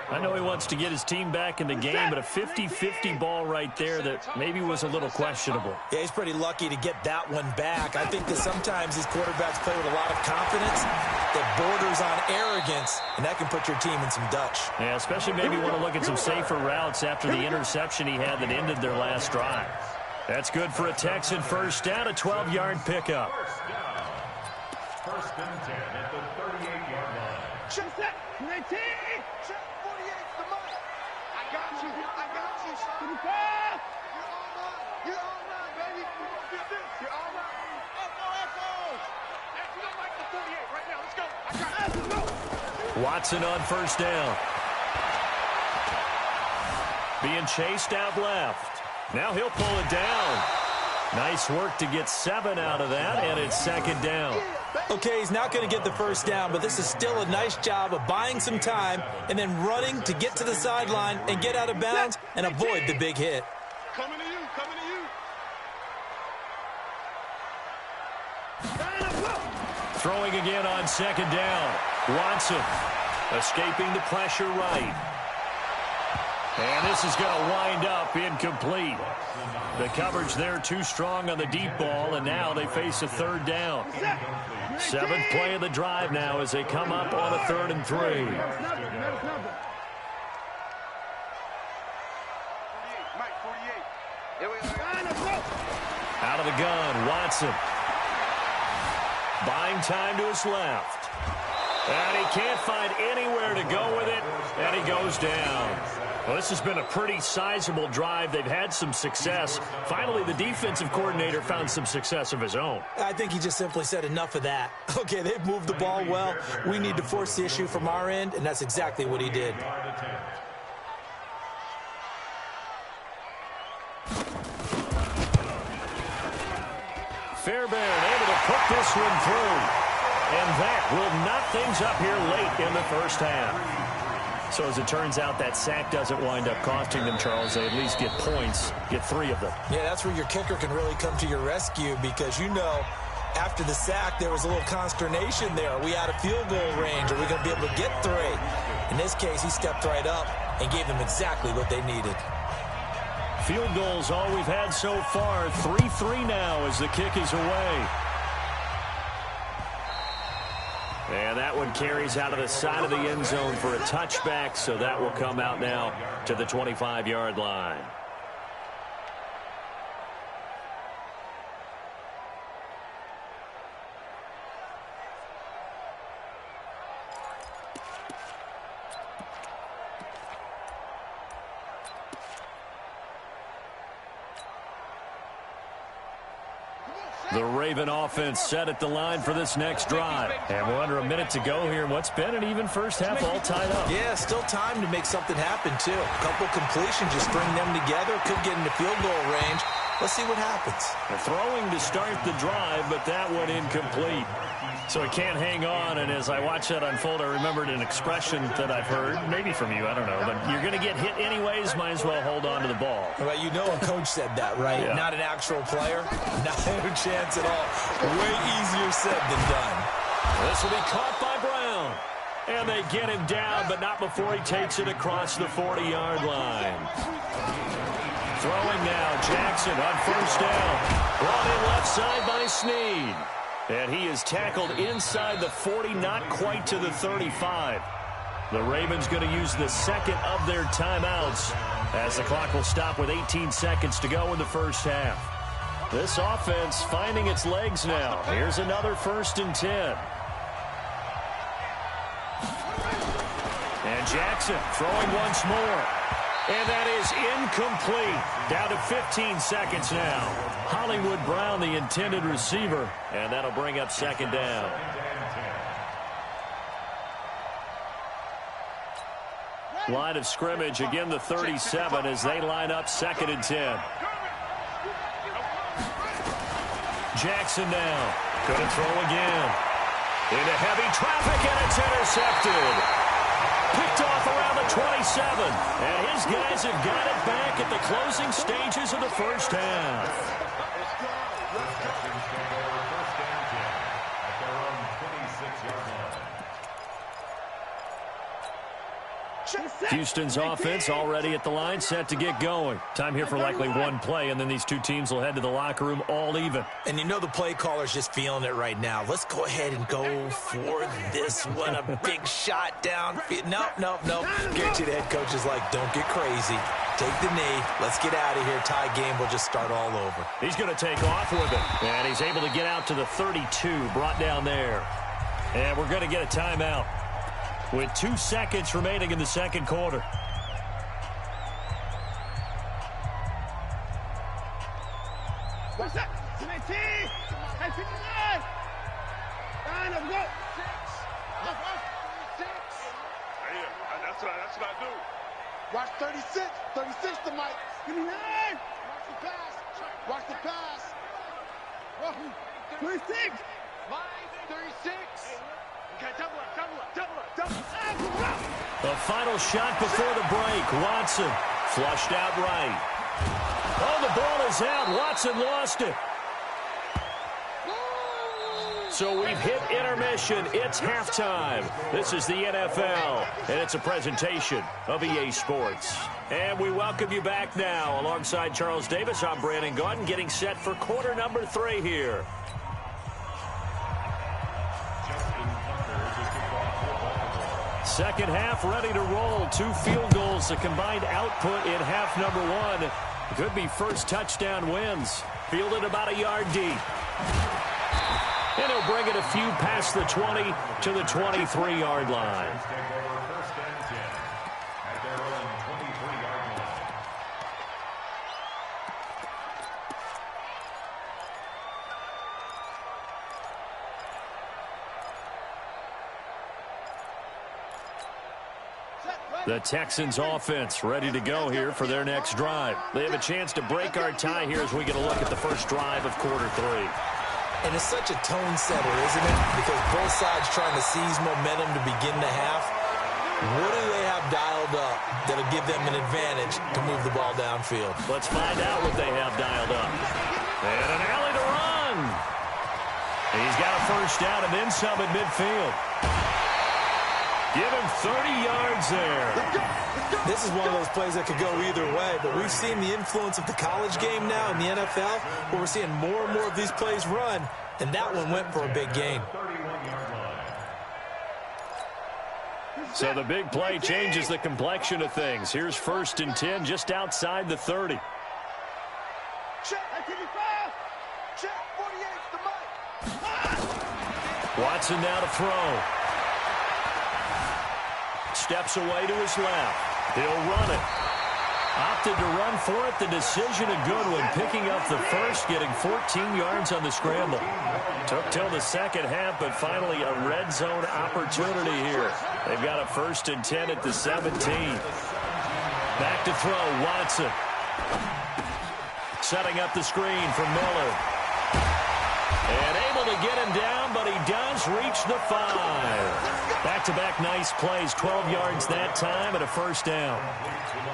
I know he wants to get his team back in the game, but a 50-50 ball right there that maybe was a little questionable. Yeah, he's pretty lucky to get that one back. I think that sometimes these quarterbacks play with a lot of confidence that borders on arrogance, and that can put your team in some Dutch. Yeah, especially maybe want to look at some safer routes after the interception he had that ended their last drive. That's good for a Texan first down, a 12-yard pickup. 1st and 10 at the 38-yard line. Check that. 19. Check 48's the money. I got you, son. You're all mine, baby. You're all mine. Echoes. Action up like the 48 right now. Let's go. I got you. Let's go. Watson on first down. Being chased out left. Now he'll pull it down. Nice work to get 7 out of that, and it's 2nd down. Okay, he's not going to get the first down, but this is still a nice job of buying some time and then running to get to the sideline and get out of bounds and avoid the big hit. Coming to you. Throwing again on 2nd down. Watson escaping the pressure right. And this is going to wind up incomplete. The coverage there too strong on the deep ball, and now they face a 3rd down. 7th play of the drive now as they come up on a 3rd and 3. Out of the gun, Watson. Buying time to his left. And he can't find anywhere to go with it, and he goes down. Well, this has been a pretty sizable drive. They've had some success. Finally, the defensive coordinator found some success of his own. I think he just simply said enough of that. Okay, they've moved the ball well. We need to force the issue from our end, and that's exactly what he did. Fairbairn able to put this one through. And that will knot things up here late in the first half. So as it turns out, that sack doesn't wind up costing them, Charles. They at least get points, get 3 of them. Yeah, that's where your kicker can really come to your rescue because, you know, after the sack, there was a little consternation there. Are we out of field goal range? Are we going to be able to get 3? In this case, he stepped right up and gave them exactly what they needed. Field goals all we've had so far. 3-3 now as the kick is away. And that one carries out of the side of the end zone for a touchback, so that will come out now to the 25-yard line. The Raven offense set at the line for this next drive. And we're under a minute to go here. What's been an even first half all tied up. Yeah, still time to make something happen, too. A couple completions, just string them together. Could get into field goal range. Let's see what happens. They're throwing to start the drive, but that one incomplete. So he can't hang on, and as I watch that unfold, I remembered an expression that I've heard, maybe from you, I don't know, but you're going to get hit anyways, might as well hold on to the ball. Well, you know a coach said that, right? Yeah. Not an actual player? Not a chance at all. Way easier said than done. This will be caught by Brown. And they get him down, but not before he takes it across the 40-yard line. Throwing now, Jackson on first down. Brought in left side by Snead. And he is tackled inside the 40, not quite to the 35. The Ravens going to use the second of their timeouts as the clock will stop with 18 seconds to go in the first half. This offense finding its legs now. Here's another 1st and 10. And Jackson throwing once more. And that is incomplete. Down to 15 seconds now. Hollywood Brown, the intended receiver. And that'll bring up 2nd down. Line of scrimmage, again the 37 as they line up 2nd and 10. Jackson now. Going to throw again. Into heavy traffic, and it's intercepted. Picked off around the 27. And his guys have got it back at the closing stages of the first half. Houston's offense already at the line, set to get going. Time here for likely one play, and then these two teams will head to the locker room all even. And you know the play caller's just feeling it right now. Let's go ahead and go for this one. A big shot down. Nope. Guarantee the head coach is like, don't get crazy. Take the knee. Let's get out of here. Tie game will just start all over. He's going to take off with it. And he's able to get out to the 32, brought down there. And we're going to get a timeout with 2 seconds remaining in the second quarter. What's that? 19! Hey, 59! Line up, go! 6! That's what I do. Watch 36. 36 to Mike. 59! Watch the pass. Watch the pass. 26! Mike, 36! Okay, double up. The final shot before the break. Watson flushed out right. Oh, the ball is out. Watson lost it. So we've hit intermission. It's halftime. This is the NFL, and it's a presentation of EA Sports. And we welcome you back now. Alongside Charles Davis, I'm Brandon Gaudin, getting set for quarter number 3 here. Second half ready to roll. 2 field goals, the combined output in half number 1. Could be first touchdown wins. Fielded about a yard deep. And he'll bring it a few past the 20 to the 23-yard line. The Texans offense ready to go here for their next drive. They have a chance to break our tie here as we get a look at the first drive of quarter 3. And it's such a tone setter, isn't it? Because both sides trying to seize momentum to begin the half. What do they have dialed up that'll give them an advantage to move the ball downfield? Let's find out what they have dialed up. And an alley to run. He's got a first down and then some at midfield. Give him 30 yards there. This is one of those plays that could go either way, but we've seen the influence of the college game now in the NFL, where we're seeing more and more of these plays run, and that one went for a big gain. So the big play changes the complexion of things. Here's 1st and 10 just outside the 30. Check. Check. 48's the mic. Watson now to throw. Steps away to his left. He'll run it. Opted to run for it. The decision a good one. Picking up the first, getting 14 yards on the scramble. Took till the second half, but finally a red zone opportunity here. They've got a 1st and 10 at the 17. Back to throw, Watson. Setting up the screen for Miller. And able to get him down, but he does reach the 5. Back-to-back nice plays, 12 yards that time and a first down.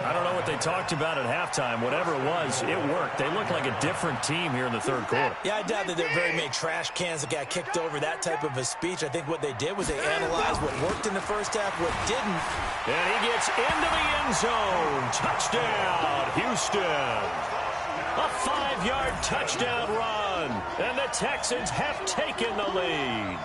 I don't know what they talked about at halftime. Whatever it was, it worked. They look like a different team here in the third quarter. Yeah, I doubt that there are very many trash cans that got kicked over, that type of a speech. I think what they did was they analyzed what worked in the first half, what didn't. And he gets into the end zone. Touchdown, Houston. A 5-yard touchdown run. And the Texans have taken the lead.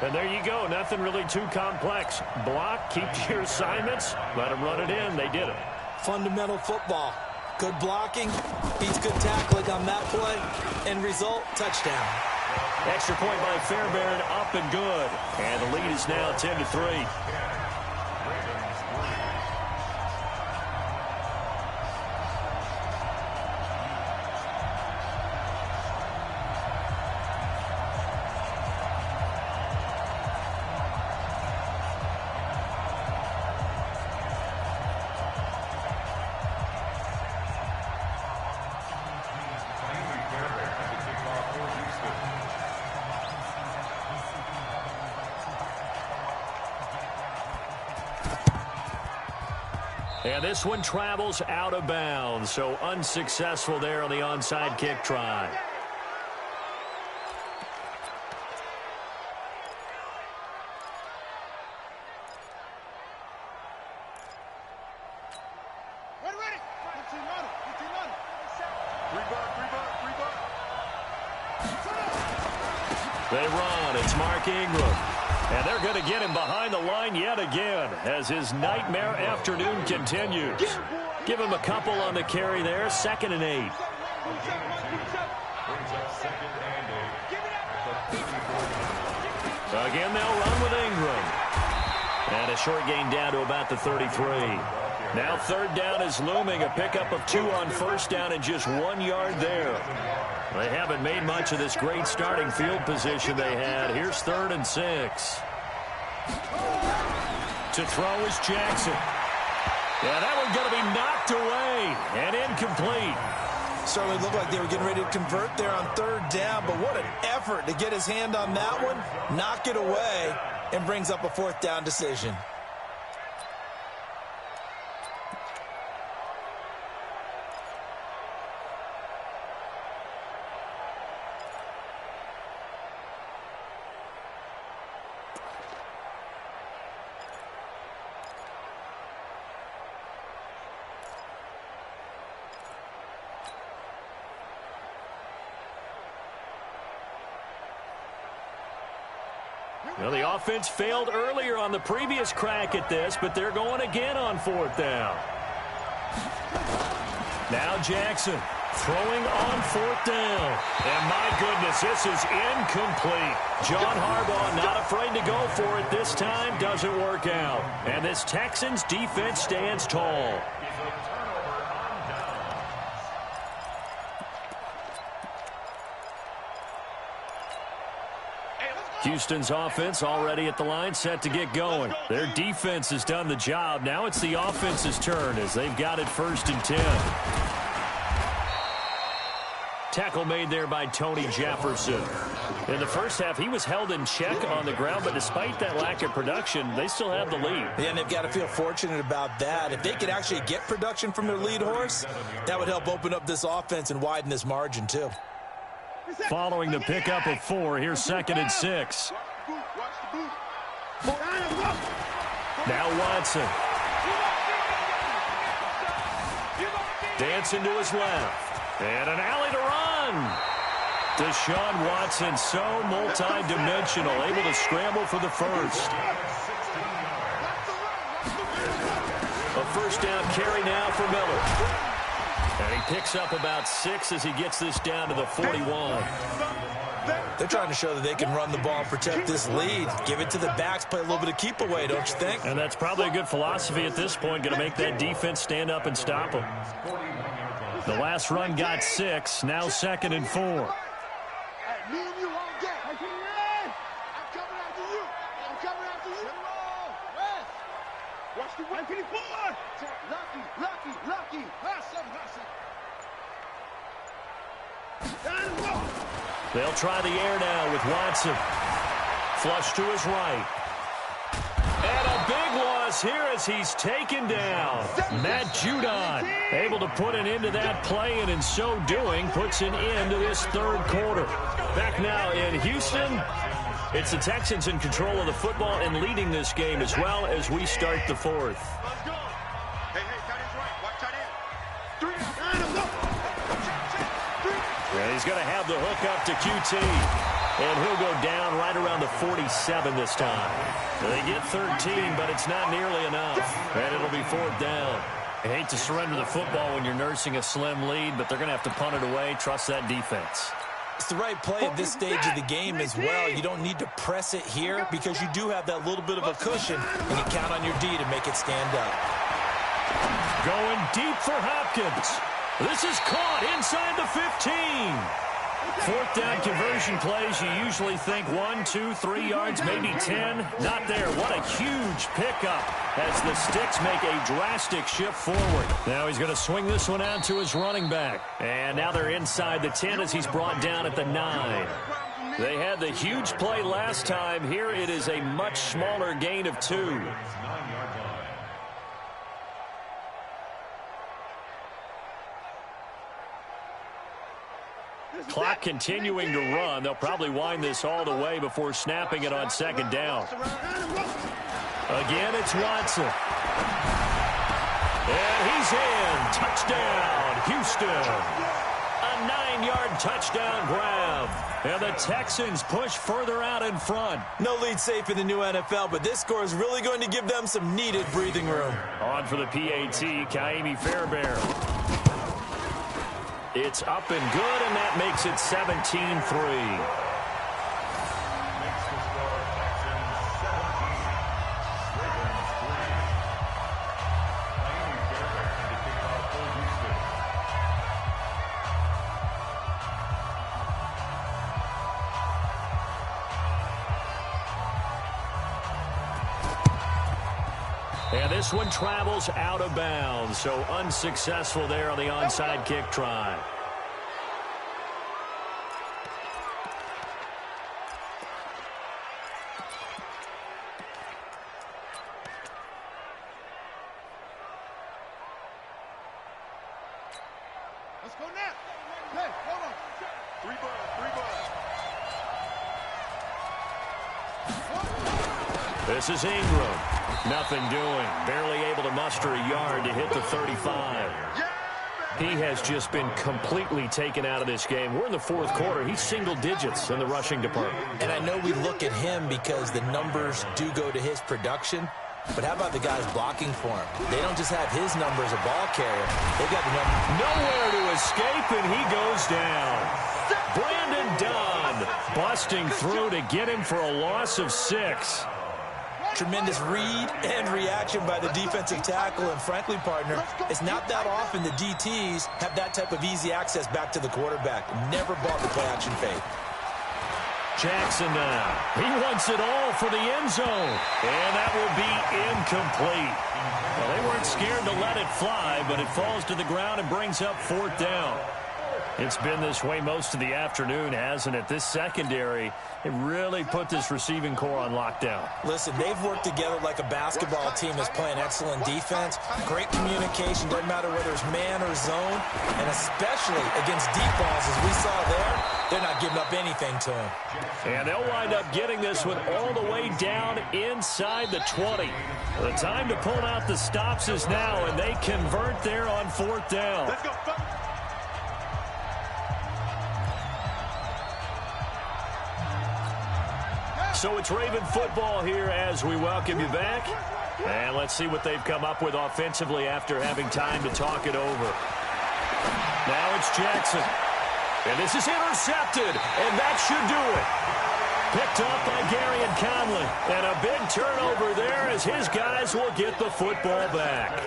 And there you go. Nothing really too complex. Block, keep your assignments, let them run it in. They did it. Fundamental football. Good blocking, beats good tackling on that play. End result, touchdown. Extra point by Fairbairn, up and good. And the lead is now 10-3. And this one travels out of bounds, so unsuccessful there on the onside kick try. Ready. 15 running. They run. It's Mark Ingram. And they're going to get him behind the line yet again as his nightmare afternoon continues. Give him a couple on the carry there. 2nd and 8. Again, they'll run with Ingram. And a short gain down to about the 33. Now 3rd down is looming. A pickup of 2 on 1st down and just 1 yard there. They haven't made much of this great starting field position they had. Here's 3rd and 6. To throw is Jackson. Yeah, that one's going to be knocked away and incomplete. Certainly looked like they were getting ready to convert there on 3rd down, but what an effort to get his hand on that one, knock it away, and brings up a 4th down decision. Well, the offense failed earlier on the previous crack at this, but they're going again on 4th down. Now Jackson throwing on 4th down. And my goodness, this is incomplete. John Harbaugh not afraid to go for it this time. Doesn't work out. And this Texans defense stands tall. Houston's offense already at the line, set to get going. Their defense has done the job. Now it's the offense's turn as they've got it 1st and 10. Tackle made there by Tony Jefferson. In the first half, he was held in check on the ground, but despite that lack of production, they still have the lead. Yeah, and they've got to feel fortunate about that. If they could actually get production from their lead horse, that would help open up this offense and widen this margin too. Following the pickup of 4, here's 2nd and 6. Now Watson. Dancing to his left. And an alley to run. Deshaun Watson, so multi-dimensional, able to scramble for the first. A first down carry now for Miller. And he picks up about 6 as he gets this down to the 41. They're trying to show that they can run the ball and protect this lead. Give it to the backs, play a little bit of keep away, don't you think? And that's probably a good philosophy at this point, going to make that defense stand up and stop them. The last run got 6, now 2nd and 4. Me and you all day. I'm coming after you. I'm coming after you. West. Watch the way. Lucky. They'll try the air now with Watson. Flush to his right. And a big loss here as he's taken down. Matt Judon able to put an end to that play, and in so doing puts an end to this 3rd quarter. Back now in Houston, it's the Texans in control of the football and leading this game as well as we start the 4th. Hey, tight end's right. Watch tight end. 3. And he's going to have the hook up to QT. And he'll go down right around the 47 this time. They get 13, but it's not nearly enough. And it'll be 4th down. I hate to surrender the football when you're nursing a slim lead, but they're going to have to punt it away. Trust that defense. It's the right play at this stage of the game as well. You don't need to press it here because you do have that little bit of a cushion, and you count on your D to make it stand up. Going deep for Hopkins. This is caught inside the 15. 4th down conversion plays, you usually think 1, 2, 3 yards, maybe 10. Not there. What a huge pickup as the Sticks make a drastic shift forward. Now he's going to swing this one out to his running back. And now they're inside the 10 as he's brought down at the 9. They had the huge play last time. Here it is a much smaller gain of 2. Clock continuing to run. They'll probably wind this all the way before snapping it on 2nd down. Again, it's Watson. And he's in. Touchdown, Houston. A 9-yard touchdown grab. And the Texans push further out in front. No lead safe in the new NFL, but this score is really going to give them some needed breathing room. On for the PAT, Ka'imi Fairbairn. It's up and good, and that makes it 17-3. And this one travels out of bounds, so unsuccessful there on the onside kick try. Let's go now. Hey, hold on. 3 balls. This is Ingram. Nothing doing. Barely able to muster a yard to hit the 35. He has just been completely taken out of this game. We're in the 4th quarter. He's single digits in the rushing department. And I know we look at him because the numbers do go to his production. But how about the guys blocking for him? They don't just have his number as a ball carrier. They've got the number. Nowhere to escape, and he goes down. Brandon Dunn busting through to get him for a loss of 6. Tremendous read and reaction by the defensive tackle. And frankly, partner, it's not that often the DTs have that type of easy access back to the quarterback. Never bought the play-action fake. Jackson now. He wants it all for the end zone. And that will be incomplete. Well, they weren't scared to let it fly, but it falls to the ground and brings up 4th down. It's been this way most of the afternoon, hasn't it? This secondary, it really put this receiving core on lockdown. Listen, they've worked together like a basketball team that's playing excellent defense, great communication, doesn't matter whether it's man or zone, and especially against deep balls, as we saw there, they're not giving up anything to them. And they'll wind up getting this one all the way down inside the 20. The time to pull out the stops is now, and they convert there on 4th down. Let's go. So it's Raven football here as we welcome you back. And let's see what they've come up with offensively after having time to talk it over. Now it's Jackson. And this is intercepted, and that should do it. Picked up by Garyon Conley. And a big turnover there as his guys will get the football back.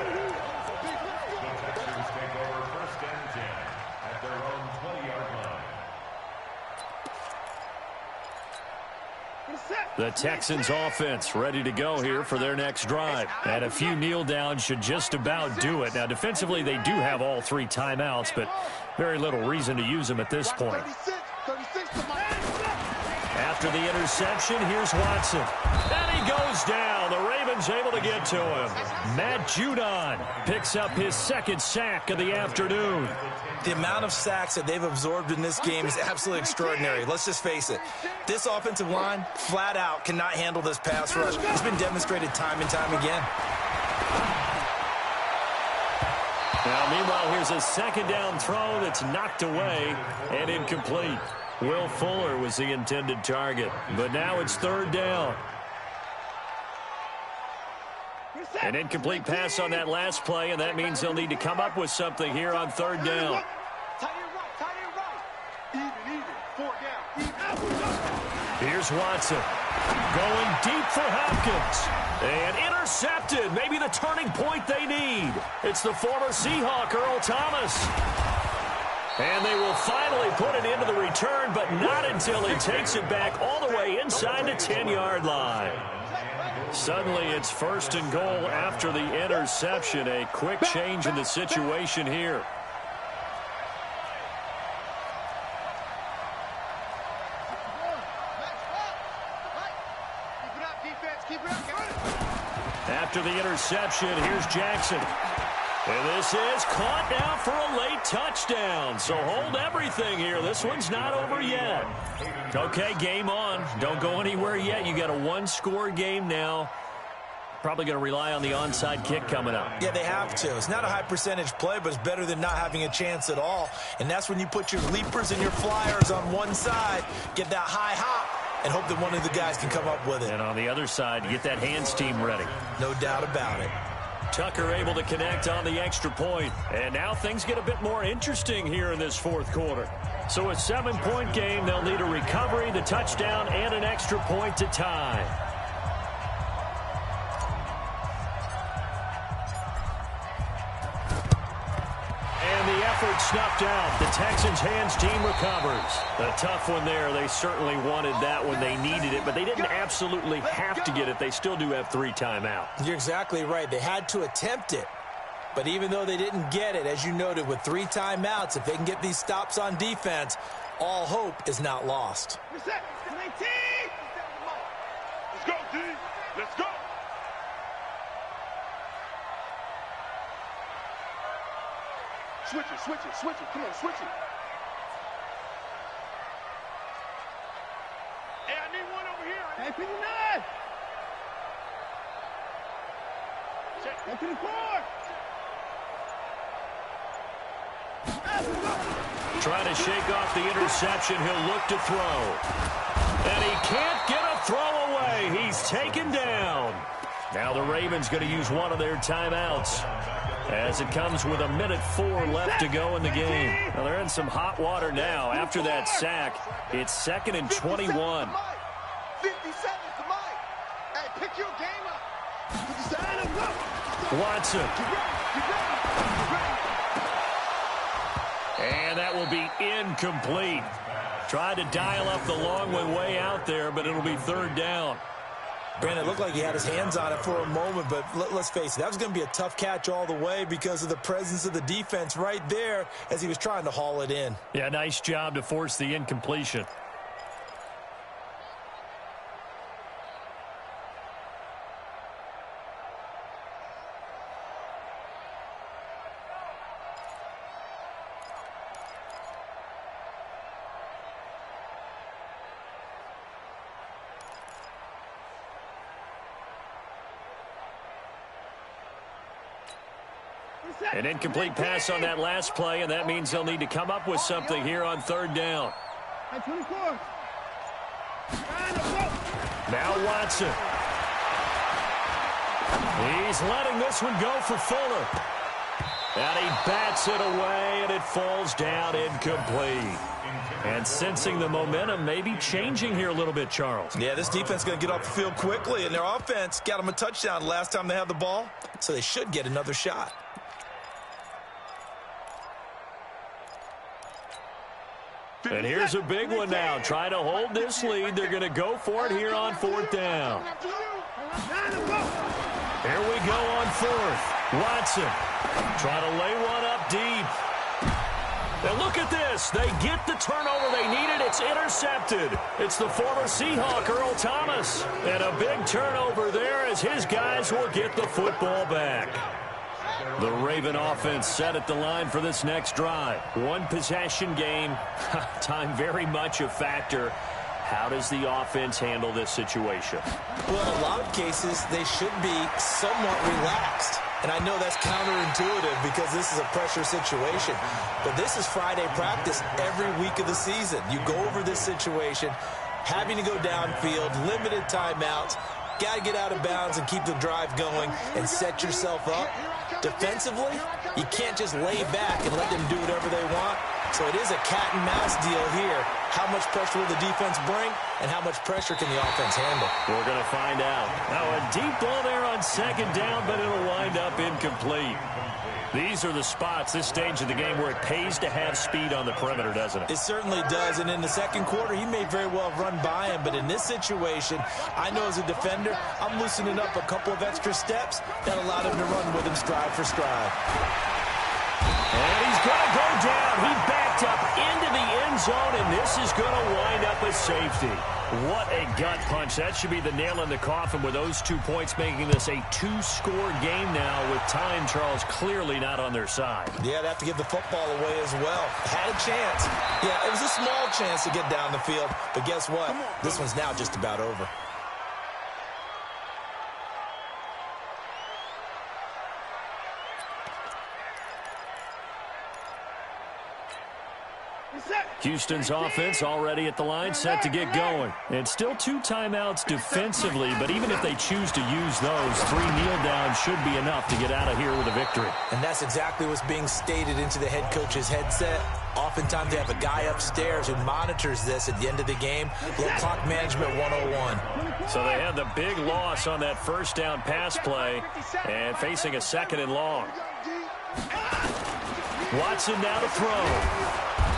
The Texans offense ready to go here for their next drive. And a few kneel downs should just about do it. Now, defensively, they do have all 3 timeouts, but very little reason to use them at this point. After the interception, here's Watson. And he goes down. The Ravens able to get to him. Matt Judon picks up his 2nd sack of the afternoon. The amount of sacks that they've absorbed in this game is absolutely extraordinary. Let's just face it. This offensive line, flat out, cannot handle this pass rush. It's been demonstrated time and time again. Now, meanwhile, here's a 2nd down throw that's knocked away and incomplete. Will Fuller was the intended target, but now it's 3rd down. An incomplete pass on that last play, and that means they'll need to come up with something here on 3rd down. Here's Watson going deep for Hopkins. And intercepted, maybe the turning point they need. It's the former Seahawk, Earl Thomas. And they will finally put it into the return, but not until he takes it back all the way inside the 10-yard line. Suddenly, it's 1st and goal after the interception. A quick change in the situation here. After the interception, here's Jackson. And this is caught now for a late touchdown. So hold everything here. This one's not over yet. Okay, game on. Don't go anywhere yet. You got a 1-score game now. Probably going to rely on the onside kick coming up. Yeah, they have to. It's not a high percentage play, but it's better than not having a chance at all. And that's when you put your leapers and your flyers on one side, get that high hop, and hope that one of the guys can come up with it. And on the other side, get that hands team ready. No doubt about it. Tucker able to connect on the extra point. And now things get a bit more interesting here in this 4th quarter. So a 7-point game, they'll need a recovery, the touchdown, and an extra point to tie. And the effort snuffed out. The Texans hands team recovers. A tough one there. They certainly wanted that when they needed it, but they didn't absolutely have to get it. They still do have 3 timeouts. You're exactly right. They had to attempt it. But even though they didn't get it, as you noted, with 3 timeouts, if they can get these stops on defense, all hope is not lost. Let's go, D. Let's go. Switch it, switch it, switch it. Come on, switch it. Hey, I need one over here. Hey, 59. Check to the court. Trying to shake off the interception. He'll look to throw. And he can't get a throw away. He's taken down. Now the Ravens going to use one of their timeouts as it comes with 1:04 left to go in the game. Now they're in some hot water now. After that sack, it's 2nd and 21. 50 seconds to Mike. Hey, pick your game up. Watson. And that will be incomplete. Tried to dial up the long one way out there, but it'll be 3rd down. Brandon, it looked like he had his hands on it for a moment, but let's face it, that was going to be a tough catch all the way because of the presence of the defense right there as he was trying to haul it in. Yeah, nice job to force the incompletion. An incomplete pass on that last play, and that means they'll need to come up with something here on third down. Now Watson. He's letting this one go for Fuller. And he bats it away, and it falls down incomplete. And sensing the momentum maybe changing here a little bit, Charles. Yeah, this defense is going to get off the field quickly, and their offense got them a touchdown last time they had the ball, so they should get another shot. And here's a big one now. Trying to hold this lead. They're going to go for it here on fourth down. Here we go on fourth. Watson trying to lay one up deep. And look at this. They get the turnover they needed. It's intercepted. It's the former Seahawk, Earl Thomas. And a big turnover there as his guys will get the football back. The Raven offense set at the line for this next drive. One possession game. Time very much a factor. How does the offense handle this situation? Well, in a lot of cases, they should be somewhat relaxed. And I know that's counterintuitive because this is a pressure situation. But this is Friday practice every week of the season. You go over this situation, having to go downfield, limited timeouts, got to get out of bounds and keep the drive going and set yourself up. Defensively, you can't just lay back and let them do whatever they want. So it is a cat-and-mouse deal here. How much pressure will the defense bring, and how much pressure can the offense handle? We're going to find out. Now, a deep ball there on second down, but it'll wind up incomplete. These are the spots, this stage of the game, where it pays to have speed on the perimeter, doesn't it? It certainly does, and in the second quarter, he may very well have run by him, but in this situation, I know as a defender, I'm loosening up a couple of extra steps that allowed him to run with him stride for stride. And he's going to go down. He backed up into the end zone, and this is going to wind up a safety. What a gut punch. That should be the nail in the coffin with those 2 points, making this a two-score game now with time, Charles, clearly not on their side. Yeah, they have to give the football away as well. Had a chance. Yeah, it was a small chance to get down the field, but guess what? This one's now just about over. Houston's offense already at the line, set to get going. And still 2 timeouts defensively, but even if they choose to use those, 3 kneel downs should be enough to get out of here with a victory. And that's exactly what's being stated into the head coach's headset. Oftentimes they have a guy upstairs who monitors this at the end of the game. Little clock management 101. So they had the big loss on that first down pass play and facing a second and long. Watson now to throw.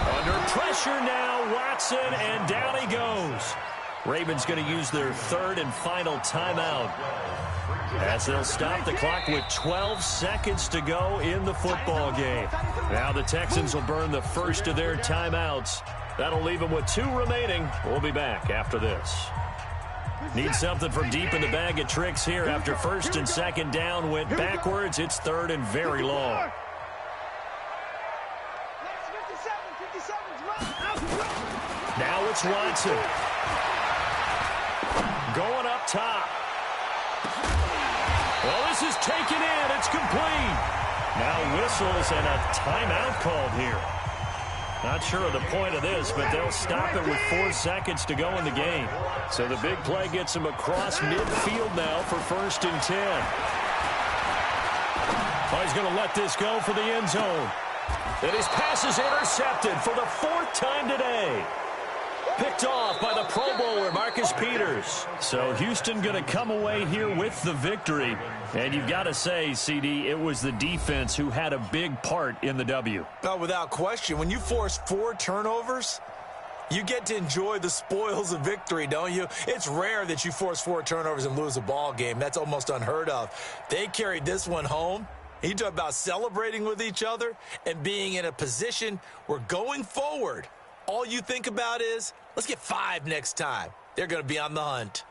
Under pressure now, Watson, and down he goes. Ravens going to use their 3rd and final timeout as they'll stop the clock with 12 seconds to go in the football game. Now the Texans will burn the first of their timeouts. That'll leave them with 2 remaining. We'll be back after this. Need something from deep in the bag of tricks here after 1st and 2nd down went backwards. It's 3rd and very long. Now it's Watson. Going up top. Well, this is taken in. It's complete. Now whistles and a timeout called here. Not sure of the point of this, but they'll stop it with 4 seconds to go in the game. So the big play gets him across midfield now for 1st and 10. Oh, he's going to let this go for the end zone. And his pass is intercepted for the 4th time today. Picked off by the Pro Bowler, Marcus Peters. So Houston going to come away here with the victory. And you've got to say, CD, it was the defense who had a big part in the W. No, without question. When you force 4 turnovers, You get to enjoy the spoils of victory, don't you? It's rare that you force 4 turnovers and lose a ball game. That's almost unheard of. They carried this one home. You talk about celebrating with each other and being in a position where going forward, all you think about is, let's get 5 next time. They're going to be on the hunt.